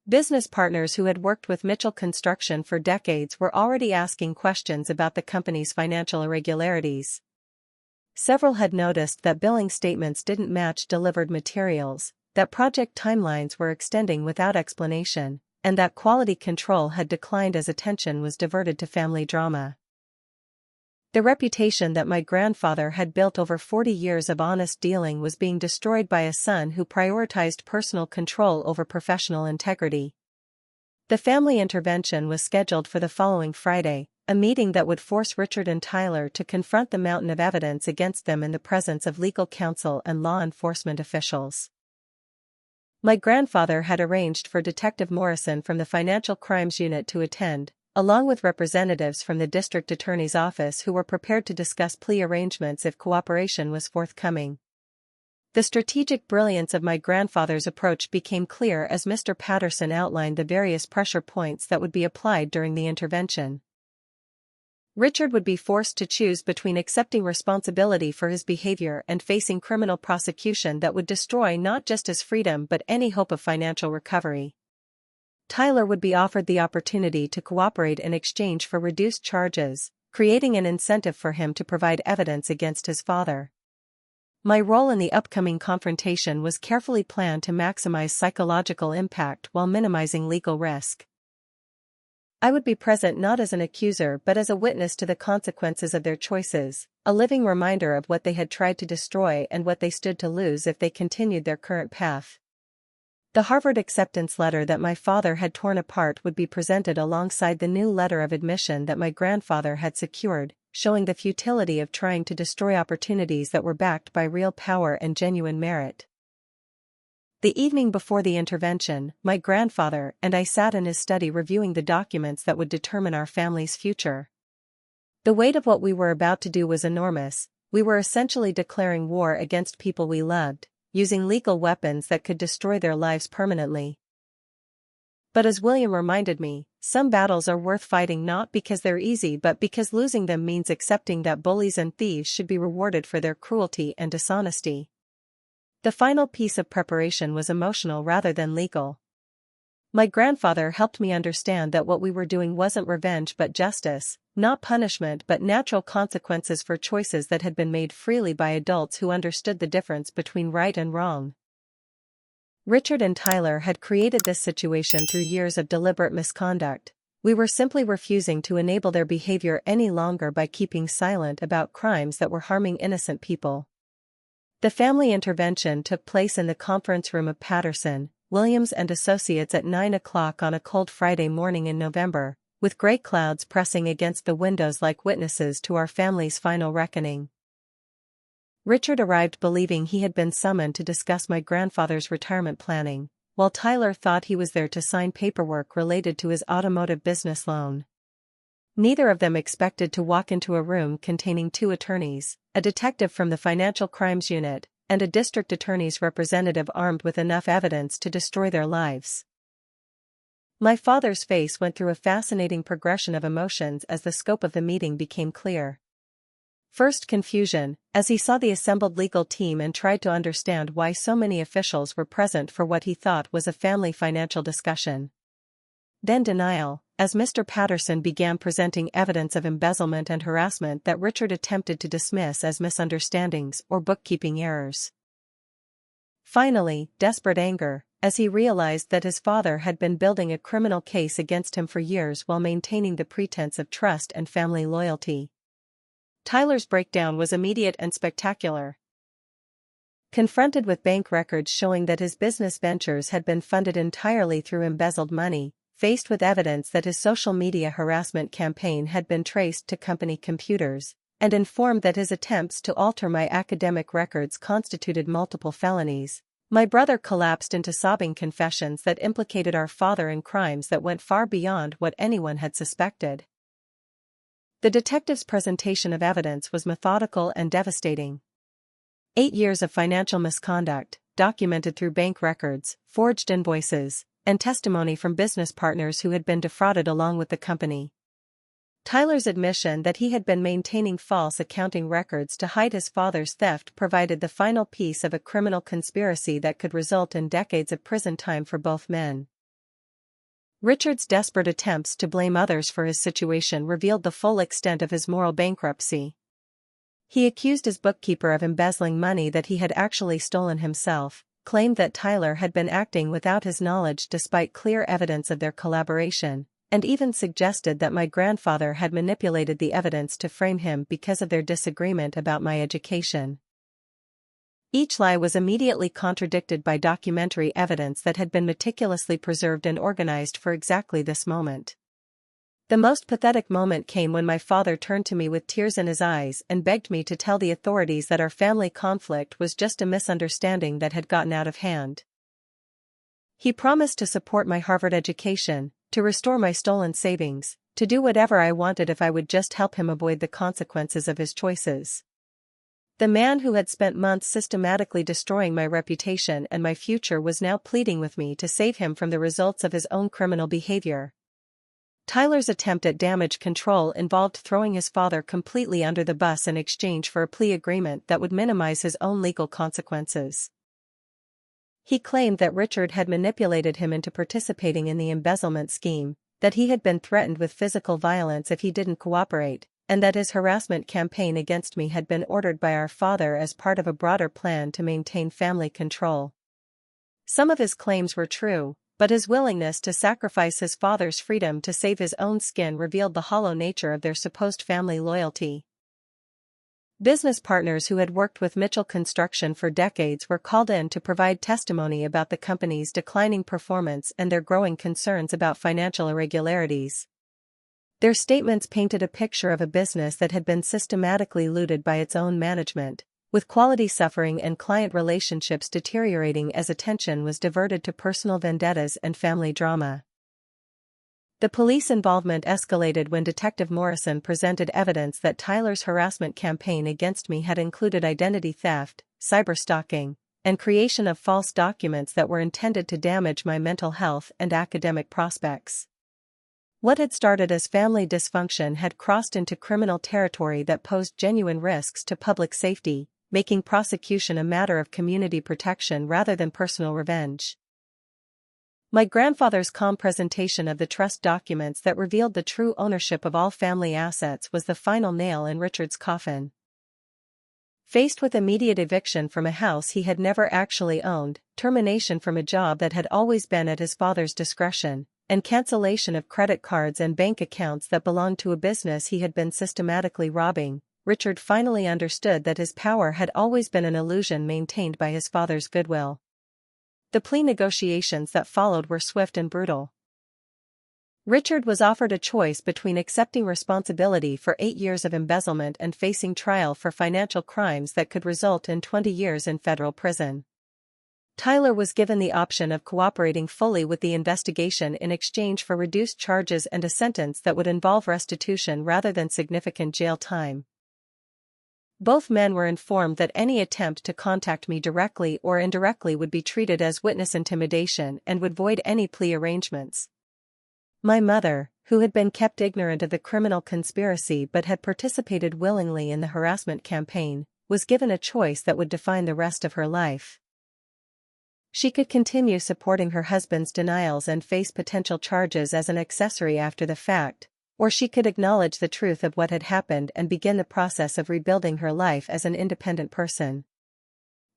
Business partners who had worked with Mitchell Construction for decades were already asking questions about the company's financial irregularities. Several had noticed that billing statements didn't match delivered materials, that project timelines were extending without explanation, and that quality control had declined as attention was diverted to family drama. The reputation that my grandfather had built over 40 years of honest dealing was being destroyed by a son who prioritized personal control over professional integrity. The family intervention was scheduled for the following Friday, a meeting that would force Richard and Tyler to confront the mountain of evidence against them in the presence of legal counsel and law enforcement officials. My grandfather had arranged for Detective Morrison from the Financial Crimes Unit to attend, along with representatives from the district attorney's office who were prepared to discuss plea arrangements if cooperation was forthcoming. The strategic brilliance of my grandfather's approach became clear as Mr. Patterson outlined the various pressure points that would be applied during the intervention. Richard would be forced to choose between accepting responsibility for his behavior and facing criminal prosecution that would destroy not just his freedom but any hope of financial recovery. Tyler would be offered the opportunity to cooperate in exchange for reduced charges, creating an incentive for him to provide evidence against his father. My role in the upcoming confrontation was carefully planned to maximize psychological impact while minimizing legal risk. I would be present not as an accuser but as a witness to the consequences of their choices, a living reminder of what they had tried to destroy and what they stood to lose if they continued their current path. The Harvard acceptance letter that my father had torn apart would be presented alongside the new letter of admission that my grandfather had secured, showing the futility of trying to destroy opportunities that were backed by real power and genuine merit. The evening before the intervention, my grandfather and I sat in his study reviewing the documents that would determine our family's future. The weight of what we were about to do was enormous. We were essentially declaring war against people we loved, using legal weapons that could destroy their lives permanently. But as William reminded me, some battles are worth fighting not because they're easy but because losing them means accepting that bullies and thieves should be rewarded for their cruelty and dishonesty. The final piece of preparation was emotional rather than legal. My grandfather helped me understand that what we were doing wasn't revenge but justice, not punishment but natural consequences for choices that had been made freely by adults who understood the difference between right and wrong. Richard and Tyler had created this situation through years of deliberate misconduct. We were simply refusing to enable their behavior any longer by keeping silent about crimes that were harming innocent people. The family intervention took place in the conference room of Patterson, Williams and Associates at 9 o'clock on a cold Friday morning in November, with gray clouds pressing against the windows like witnesses to our family's final reckoning. Richard arrived believing he had been summoned to discuss my grandfather's retirement planning, while Tyler thought he was there to sign paperwork related to his automotive business loan. Neither of them expected to walk into a room containing two attorneys, a detective from the Financial Crimes Unit, and a district attorney's representative armed with enough evidence to destroy their lives. My father's face went through a fascinating progression of emotions as the scope of the meeting became clear. First, confusion, as he saw the assembled legal team and tried to understand why so many officials were present for what he thought was a family financial discussion. Then denial, as Mr. Patterson began presenting evidence of embezzlement and harassment that Richard attempted to dismiss as misunderstandings or bookkeeping errors. Finally, desperate anger, as he realized that his father had been building a criminal case against him for years while maintaining the pretense of trust and family loyalty. Tyler's breakdown was immediate and spectacular. Confronted with bank records showing that his business ventures had been funded entirely through embezzled money, faced with evidence that his social media harassment campaign had been traced to company computers, and informed that his attempts to alter my academic records constituted multiple felonies, my brother collapsed into sobbing confessions that implicated our father in crimes that went far beyond what anyone had suspected. The detective's presentation of evidence was methodical and devastating. 8 years of financial misconduct, documented through bank records, forged invoices, and testimony from business partners who had been defrauded along with the company. Tyler's admission that he had been maintaining false accounting records to hide his father's theft provided the final piece of a criminal conspiracy that could result in decades of prison time for both men. Richard's desperate attempts to blame others for his situation revealed the full extent of his moral bankruptcy. He accused his bookkeeper of embezzling money that he had actually stolen himself, claimed that Tyler had been acting without his knowledge despite clear evidence of their collaboration, and even suggested that my grandfather had manipulated the evidence to frame him because of their disagreement about my education. Each lie was immediately contradicted by documentary evidence that had been meticulously preserved and organized for exactly this moment. The most pathetic moment came when my father turned to me with tears in his eyes and begged me to tell the authorities that our family conflict was just a misunderstanding that had gotten out of hand. He promised to support my Harvard education, to restore my stolen savings, to do whatever I wanted if I would just help him avoid the consequences of his choices. The man who had spent months systematically destroying my reputation and my future was now pleading with me to save him from the results of his own criminal behavior. Tyler's attempt at damage control involved throwing his father completely under the bus in exchange for a plea agreement that would minimize his own legal consequences. He claimed that Richard had manipulated him into participating in the embezzlement scheme, that he had been threatened with physical violence if he didn't cooperate, and that his harassment campaign against me had been ordered by our father as part of a broader plan to maintain family control. Some of his claims were true, but his willingness to sacrifice his father's freedom to save his own skin revealed the hollow nature of their supposed family loyalty. Business partners who had worked with Mitchell Construction for decades were called in to provide testimony about the company's declining performance and their growing concerns about financial irregularities. Their statements painted a picture of a business that had been systematically looted by its own management, with quality suffering and client relationships deteriorating as attention was diverted to personal vendettas and family drama. The police involvement escalated when Detective Morrison presented evidence that Tyler's harassment campaign against me had included identity theft, cyberstalking, and creation of false documents that were intended to damage my mental health and academic prospects. What had started as family dysfunction had crossed into criminal territory that posed genuine risks to public safety, making prosecution a matter of community protection rather than personal revenge. My grandfather's calm presentation of the trust documents that revealed the true ownership of all family assets was the final nail in Richard's coffin. Faced with immediate eviction from a house he had never actually owned, termination from a job that had always been at his father's discretion, and cancellation of credit cards and bank accounts that belonged to a business he had been systematically robbing, Richard finally understood that his power had always been an illusion maintained by his father's goodwill. The plea negotiations that followed were swift and brutal. Richard was offered a choice between accepting responsibility for 8 years of embezzlement and facing trial for financial crimes that could result in 20 years in federal prison. Tyler was given the option of cooperating fully with the investigation in exchange for reduced charges and a sentence that would involve restitution rather than significant jail time. Both men were informed that any attempt to contact me directly or indirectly would be treated as witness intimidation and would void any plea arrangements. My mother, who had been kept ignorant of the criminal conspiracy but had participated willingly in the harassment campaign, was given a choice that would define the rest of her life. She could continue supporting her husband's denials and face potential charges as an accessory after the fact, or she could acknowledge the truth of what had happened and begin the process of rebuilding her life as an independent person.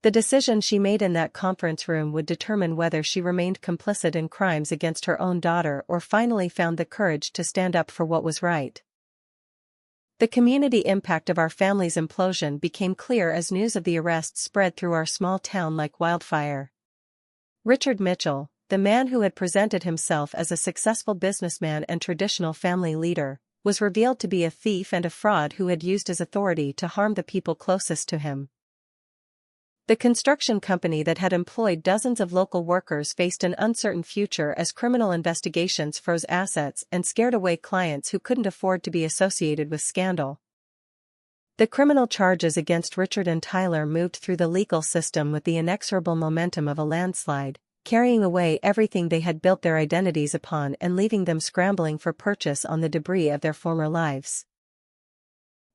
The decision she made in that conference room would determine whether she remained complicit in crimes against her own daughter or finally found the courage to stand up for what was right. The community impact of our family's implosion became clear as news of the arrest spread through our small town like wildfire. Richard Mitchell, the man who had presented himself as a successful businessman and traditional family leader, was revealed to be a thief and a fraud who had used his authority to harm the people closest to him. The construction company that had employed dozens of local workers faced an uncertain future as criminal investigations froze assets and scared away clients who couldn't afford to be associated with scandal. The criminal charges against Richard and Tyler moved through the legal system with the inexorable momentum of a landslide, carrying away everything they had built their identities upon and leaving them scrambling for purchase on the debris of their former lives.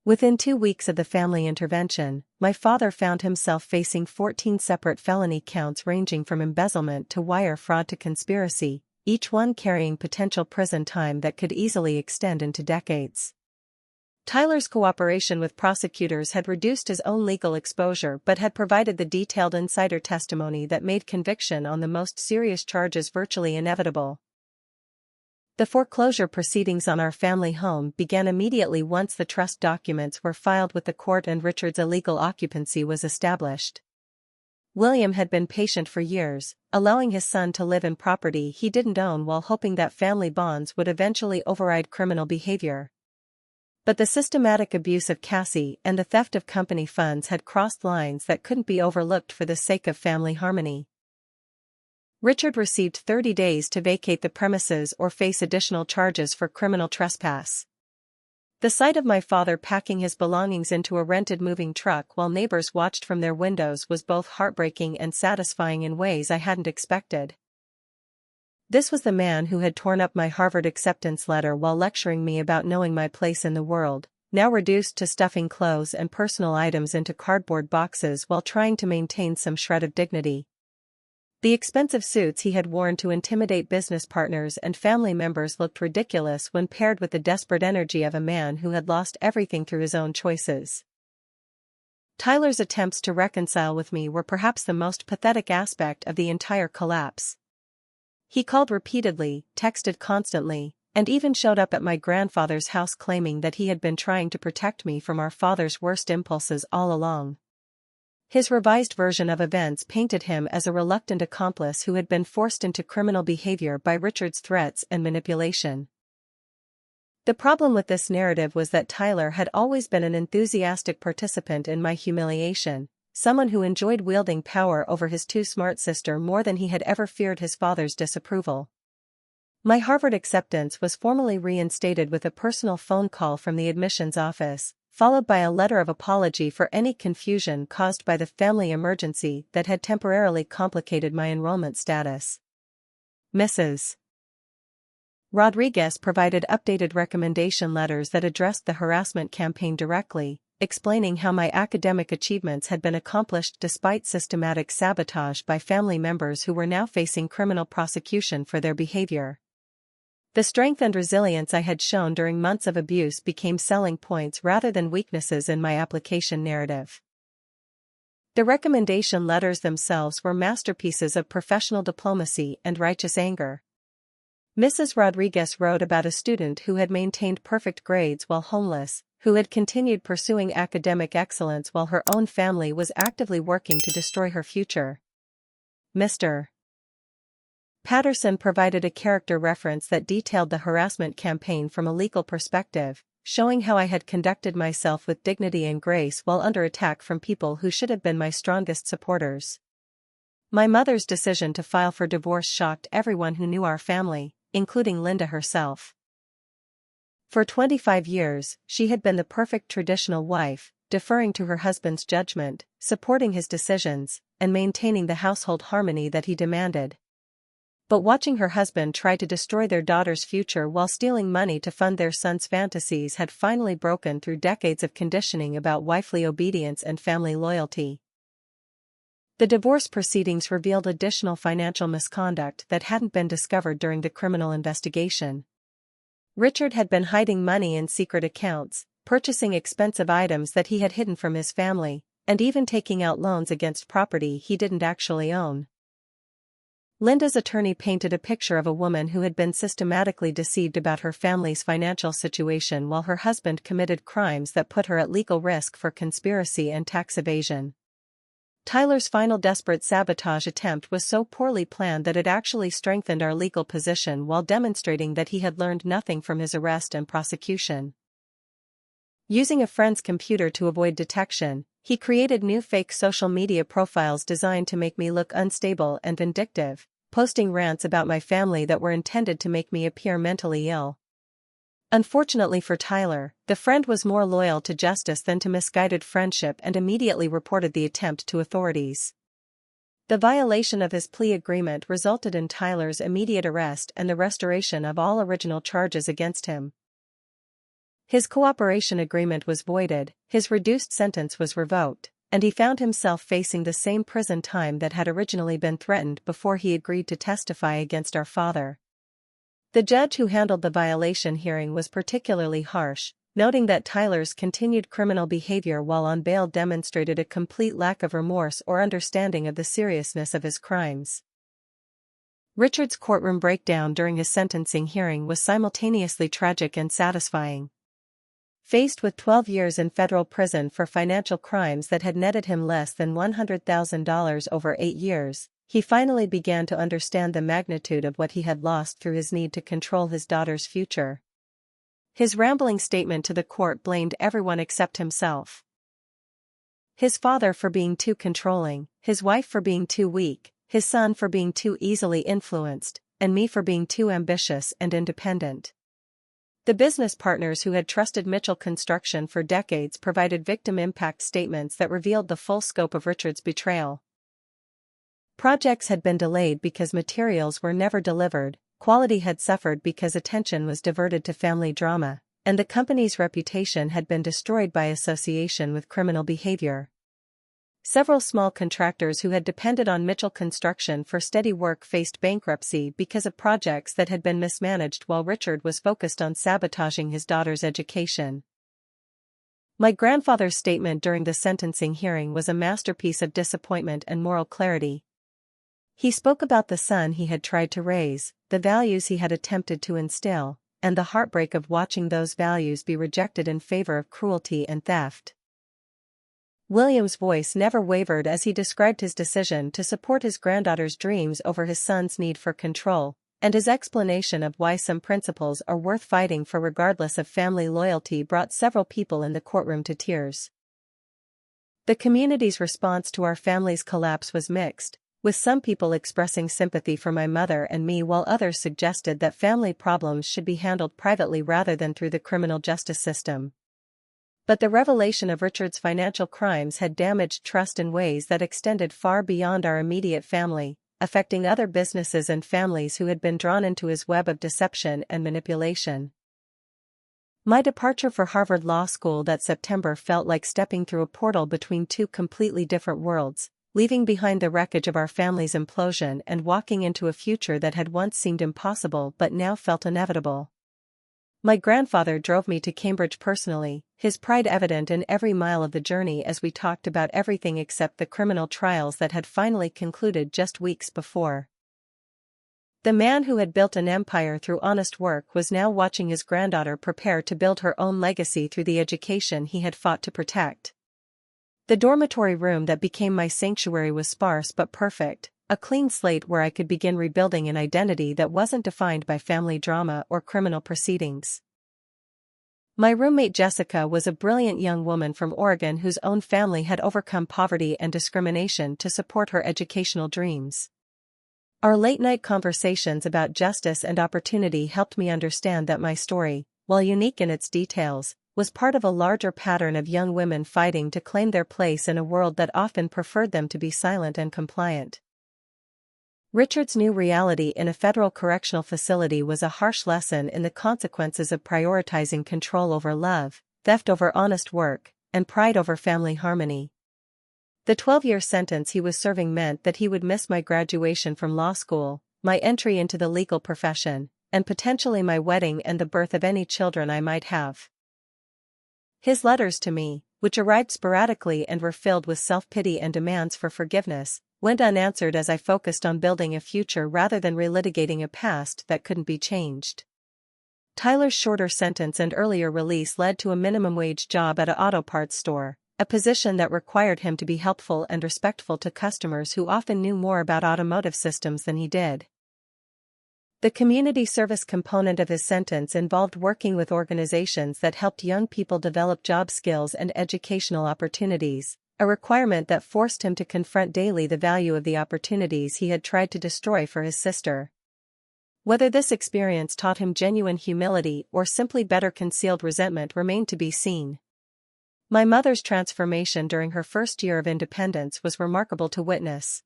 Within 2 weeks of the family intervention, my father found himself facing 14 separate felony counts ranging from embezzlement to wire fraud to conspiracy, each one carrying potential prison time that could easily extend into decades. Tyler's cooperation with prosecutors had reduced his own legal exposure but had provided the detailed insider testimony that made conviction on the most serious charges virtually inevitable. The foreclosure proceedings on our family home began immediately once the trust documents were filed with the court and Richard's illegal occupancy was established. William had been patient for years, allowing his son to live in property he didn't own while hoping that family bonds would eventually override criminal behavior. But the systematic abuse of Cassie and the theft of company funds had crossed lines that couldn't be overlooked for the sake of family harmony. Richard received 30 days to vacate the premises or face additional charges for criminal trespass. The sight of my father packing his belongings into a rented moving truck while neighbors watched from their windows was both heartbreaking and satisfying in ways I hadn't expected. This was the man who had torn up my Harvard acceptance letter while lecturing me about knowing my place in the world, now reduced to stuffing clothes and personal items into cardboard boxes while trying to maintain some shred of dignity. The expensive suits he had worn to intimidate business partners and family members looked ridiculous when paired with the desperate energy of a man who had lost everything through his own choices. Tyler's attempts to reconcile with me were perhaps the most pathetic aspect of the entire collapse. He called repeatedly, texted constantly, and even showed up at my grandfather's house claiming that he had been trying to protect me from our father's worst impulses all along. His revised version of events painted him as a reluctant accomplice who had been forced into criminal behavior by Richard's threats and manipulation. The problem with this narrative was that Tyler had always been an enthusiastic participant in my humiliation, someone who enjoyed wielding power over his too-smart sister more than he had ever feared his father's disapproval. My Harvard acceptance was formally reinstated with a personal phone call from the admissions office, followed by a letter of apology for any confusion caused by the family emergency that had temporarily complicated my enrollment status. Mrs. Rodriguez provided updated recommendation letters that addressed the harassment campaign directly, explaining how my academic achievements had been accomplished despite systematic sabotage by family members who were now facing criminal prosecution for their behavior. The strength and resilience I had shown during months of abuse became selling points rather than weaknesses in my application narrative. The recommendation letters themselves were masterpieces of professional diplomacy and righteous anger. Mrs. Rodriguez wrote about a student who had maintained perfect grades while homeless, who had continued pursuing academic excellence while her own family was actively working to destroy her future. Mr. Patterson provided a character reference that detailed the harassment campaign from a legal perspective, showing how I had conducted myself with dignity and grace while under attack from people who should have been my strongest supporters. My mother's decision to file for divorce shocked everyone who knew our family, including Linda herself. For 25 years, she had been the perfect traditional wife, deferring to her husband's judgment, supporting his decisions, and maintaining the household harmony that he demanded. But watching her husband try to destroy their daughter's future while stealing money to fund their son's fantasies had finally broken through decades of conditioning about wifely obedience and family loyalty. The divorce proceedings revealed additional financial misconduct that hadn't been discovered during the criminal investigation. Richard had been hiding money in secret accounts, purchasing expensive items that he had hidden from his family, and even taking out loans against property he didn't actually own. Linda's attorney painted a picture of a woman who had been systematically deceived about her family's financial situation while her husband committed crimes that put her at legal risk for conspiracy and tax evasion. Tyler's final desperate sabotage attempt was so poorly planned that it actually strengthened our legal position while demonstrating that he had learned nothing from his arrest and prosecution. Using a friend's computer to avoid detection, he created new fake social media profiles designed to make me look unstable and vindictive, posting rants about my family that were intended to make me appear mentally ill. Unfortunately for Tyler, the friend was more loyal to justice than to misguided friendship and immediately reported the attempt to authorities. The violation of his plea agreement resulted in Tyler's immediate arrest and the restoration of all original charges against him. His cooperation agreement was voided, his reduced sentence was revoked, and he found himself facing the same prison time that had originally been threatened before he agreed to testify against our father. The judge who handled the violation hearing was particularly harsh, noting that Tyler's continued criminal behavior while on bail demonstrated a complete lack of remorse or understanding of the seriousness of his crimes. Richard's courtroom breakdown during his sentencing hearing was simultaneously tragic and satisfying. Faced with 12 years in federal prison for financial crimes that had netted him less than $100,000 over 8 years, he finally began to understand the magnitude of what he had lost through his need to control his daughter's future. His rambling statement to the court blamed everyone except himself. His father for being too controlling, his wife for being too weak, his son for being too easily influenced, and me for being too ambitious and independent. The business partners who had trusted Mitchell Construction for decades provided victim impact statements that revealed the full scope of Richard's betrayal. Projects had been delayed because materials were never delivered, quality had suffered because attention was diverted to family drama, and the company's reputation had been destroyed by association with criminal behavior. Several small contractors who had depended on Mitchell Construction for steady work faced bankruptcy because of projects that had been mismanaged while Richard was focused on sabotaging his daughter's education. My grandfather's statement during the sentencing hearing was a masterpiece of disappointment and moral clarity. He spoke about the son he had tried to raise, the values he had attempted to instill, and the heartbreak of watching those values be rejected in favor of cruelty and theft. William's voice never wavered as he described his decision to support his granddaughter's dreams over his son's need for control, and his explanation of why some principles are worth fighting for regardless of family loyalty brought several people in the courtroom to tears. The community's response to our family's collapse was mixed, with some people expressing sympathy for my mother and me while others suggested that family problems should be handled privately rather than through the criminal justice system. But the revelation of Richard's financial crimes had damaged trust in ways that extended far beyond our immediate family, affecting other businesses and families who had been drawn into his web of deception and manipulation. My departure for Harvard Law School that September felt like stepping through a portal between two completely different worlds, leaving behind the wreckage of our family's implosion and walking into a future that had once seemed impossible but now felt inevitable. My grandfather drove me to Cambridge personally, his pride evident in every mile of the journey as we talked about everything except the criminal trials that had finally concluded just weeks before. The man who had built an empire through honest work was now watching his granddaughter prepare to build her own legacy through the education he had fought to protect. The dormitory room that became my sanctuary was sparse but perfect, a clean slate where I could begin rebuilding an identity that wasn't defined by family drama or criminal proceedings. My roommate Jessica was a brilliant young woman from Oregon whose own family had overcome poverty and discrimination to support her educational dreams. Our late-night conversations about justice and opportunity helped me understand that my story, while unique in its details, was part of a larger pattern of young women fighting to claim their place in a world that often preferred them to be silent and compliant. Richard's new reality in a federal correctional facility was a harsh lesson in the consequences of prioritizing control over love, theft over honest work, and pride over family harmony. The 12-year sentence he was serving meant that he would miss my graduation from law school, my entry into the legal profession, and potentially my wedding and the birth of any children I might have. His letters to me, which arrived sporadically and were filled with self-pity and demands for forgiveness, went unanswered as I focused on building a future rather than relitigating a past that couldn't be changed. Tyler's shorter sentence and earlier release led to a minimum-wage job at an auto parts store, a position that required him to be helpful and respectful to customers who often knew more about automotive systems than he did. The community service component of his sentence involved working with organizations that helped young people develop job skills and educational opportunities, a requirement that forced him to confront daily the value of the opportunities he had tried to destroy for his sister. Whether this experience taught him genuine humility or simply better concealed resentment remained to be seen. My mother's transformation during her first year of independence was remarkable to witness.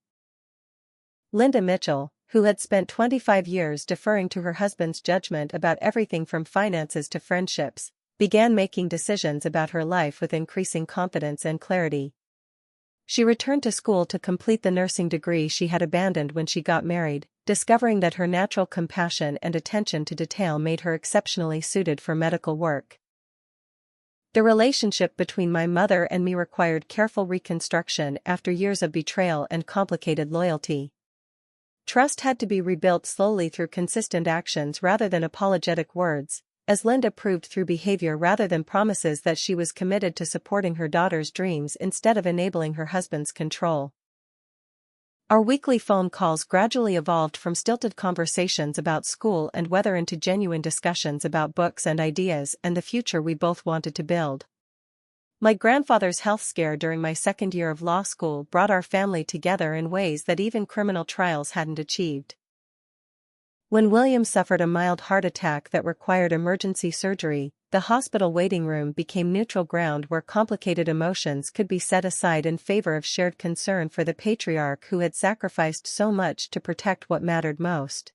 Linda Mitchell, who had spent 25 years deferring to her husband's judgment about everything from finances to friendships, began making decisions about her life with increasing confidence and clarity. She returned to school to complete the nursing degree she had abandoned when she got married, discovering that her natural compassion and attention to detail made her exceptionally suited for medical work. The relationship between my mother and me required careful reconstruction after years of betrayal and complicated loyalty. Trust had to be rebuilt slowly through consistent actions rather than apologetic words, as Linda proved through behavior rather than promises that she was committed to supporting her daughter's dreams instead of enabling her husband's control. Our weekly phone calls gradually evolved from stilted conversations about school and weather into genuine discussions about books and ideas and the future we both wanted to build. My grandfather's health scare during my second year of law school brought our family together in ways that even criminal trials hadn't achieved. When William suffered a mild heart attack that required emergency surgery, the hospital waiting room became neutral ground where complicated emotions could be set aside in favor of shared concern for the patriarch who had sacrificed so much to protect what mattered most.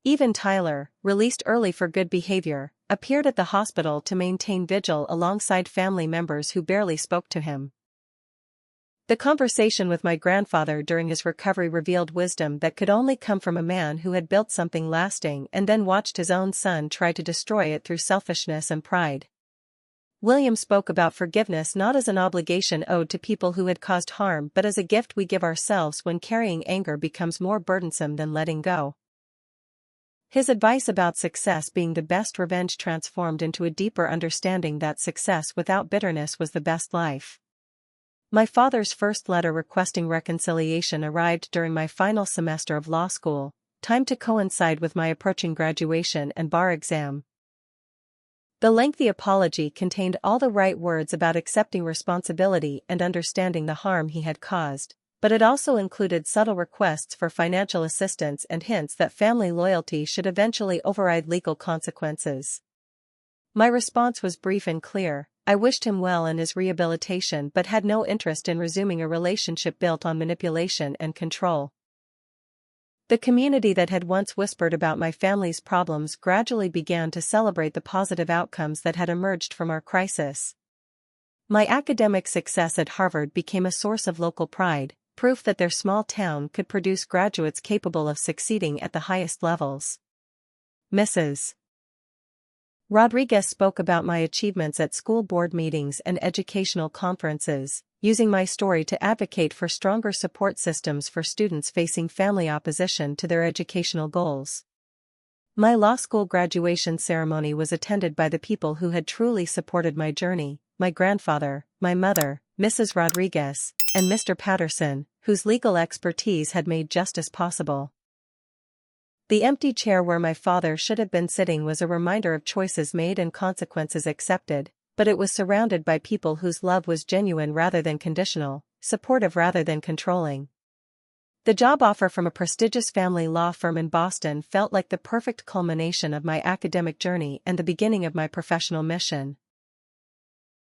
Even Tyler, released early for good behavior, appeared at the hospital to maintain vigil alongside family members who barely spoke to him. The conversation with my grandfather during his recovery revealed wisdom that could only come from a man who had built something lasting and then watched his own son try to destroy it through selfishness and pride. William spoke about forgiveness not as an obligation owed to people who had caused harm but as a gift we give ourselves when carrying anger becomes more burdensome than letting go. His advice about success being the best revenge transformed into a deeper understanding that success without bitterness was the best life. My father's first letter requesting reconciliation arrived during my final semester of law school, timed to coincide with my approaching graduation and bar exam. The lengthy apology contained all the right words about accepting responsibility and understanding the harm he had caused, but it also included subtle requests for financial assistance and hints that family loyalty should eventually override legal consequences. My response was brief and clear. I wished him well in his rehabilitation but had no interest in resuming a relationship built on manipulation and control. The community that had once whispered about my family's problems gradually began to celebrate the positive outcomes that had emerged from our crisis. My academic success at Harvard became a source of local pride, proof that their small town could produce graduates capable of succeeding at the highest levels. Mrs. Rodriguez spoke about my achievements at school board meetings and educational conferences, using my story to advocate for stronger support systems for students facing family opposition to their educational goals. My law school graduation ceremony was attended by the people who had truly supported my journey: my grandfather, my mother, Mrs. Rodriguez, and Mr. Patterson, whose legal expertise had made justice possible. The empty chair where my father should have been sitting was a reminder of choices made and consequences accepted, but it was surrounded by people whose love was genuine rather than conditional, supportive rather than controlling. The job offer from a prestigious family law firm in Boston felt like the perfect culmination of my academic journey and the beginning of my professional mission.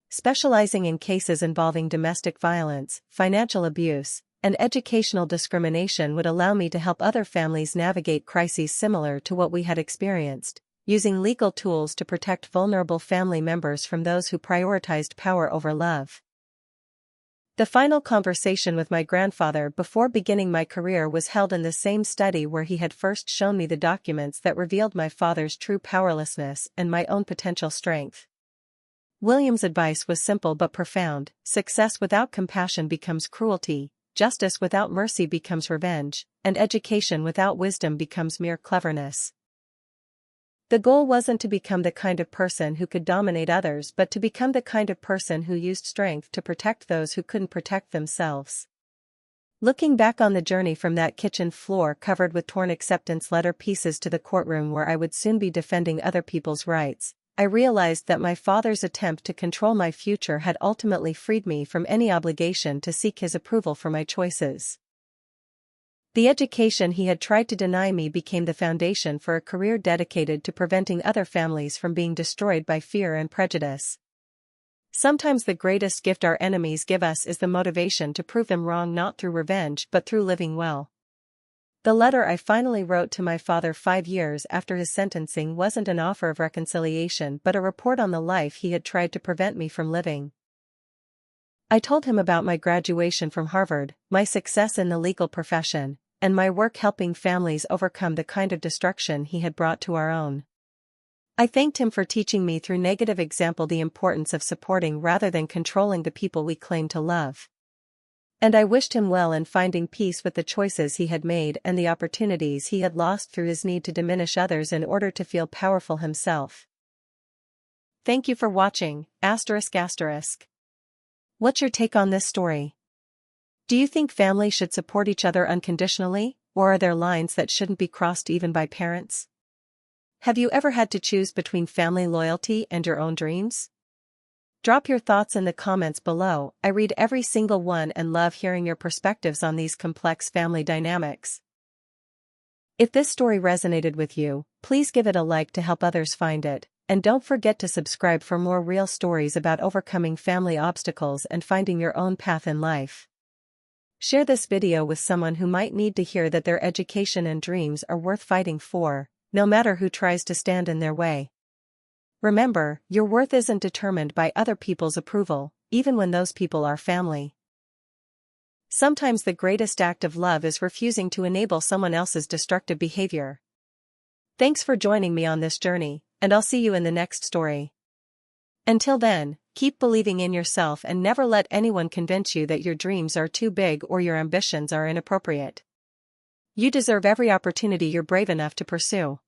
Specializing in cases involving domestic violence, financial abuse, and educational discrimination would allow me to help other families navigate crises similar to what we had experienced, using legal tools to protect vulnerable family members from those who prioritized power over love. The final conversation with my grandfather before beginning my career was held in the same study where he had first shown me the documents that revealed my father's true powerlessness and my own potential strength. William's advice was simple but profound: success without compassion becomes cruelty, justice without mercy becomes revenge, and education without wisdom becomes mere cleverness. The goal wasn't to become the kind of person who could dominate others but to become the kind of person who used strength to protect those who couldn't protect themselves. Looking back on the journey from that kitchen floor covered with torn acceptance letter pieces to the courtroom where I would soon be defending other people's rights, I realized that my father's attempt to control my future had ultimately freed me from any obligation to seek his approval for my choices. The education he had tried to deny me became the foundation for a career dedicated to preventing other families from being destroyed by fear and prejudice. Sometimes the greatest gift our enemies give us is the motivation to prove them wrong, not through revenge but through living well. The letter I finally wrote to my father 5 years after his sentencing wasn't an offer of reconciliation but a report on the life he had tried to prevent me from living. I told him about my graduation from Harvard, my success in the legal profession, and my work helping families overcome the kind of destruction he had brought to our own. I thanked him for teaching me through negative example the importance of supporting rather than controlling the people we claim to love. And I wished him well in finding peace with the choices he had made and the opportunities he had lost through his need to diminish others in order to feel powerful himself. Thank you for watching, ****. What's your take on this story? Do you think families should support each other unconditionally, or are there lines that shouldn't be crossed even by parents? Have you ever had to choose between family loyalty and your own dreams? Drop your thoughts in the comments below. I read every single one and love hearing your perspectives on these complex family dynamics. If this story resonated with you, please give it a like to help others find it, and don't forget to subscribe for more real stories about overcoming family obstacles and finding your own path in life. Share this video with someone who might need to hear that their education and dreams are worth fighting for, no matter who tries to stand in their way. Remember, your worth isn't determined by other people's approval, even when those people are family. Sometimes the greatest act of love is refusing to enable someone else's destructive behavior. Thanks for joining me on this journey, and I'll see you in the next story. Until then, keep believing in yourself and never let anyone convince you that your dreams are too big or your ambitions are inappropriate. You deserve every opportunity you're brave enough to pursue.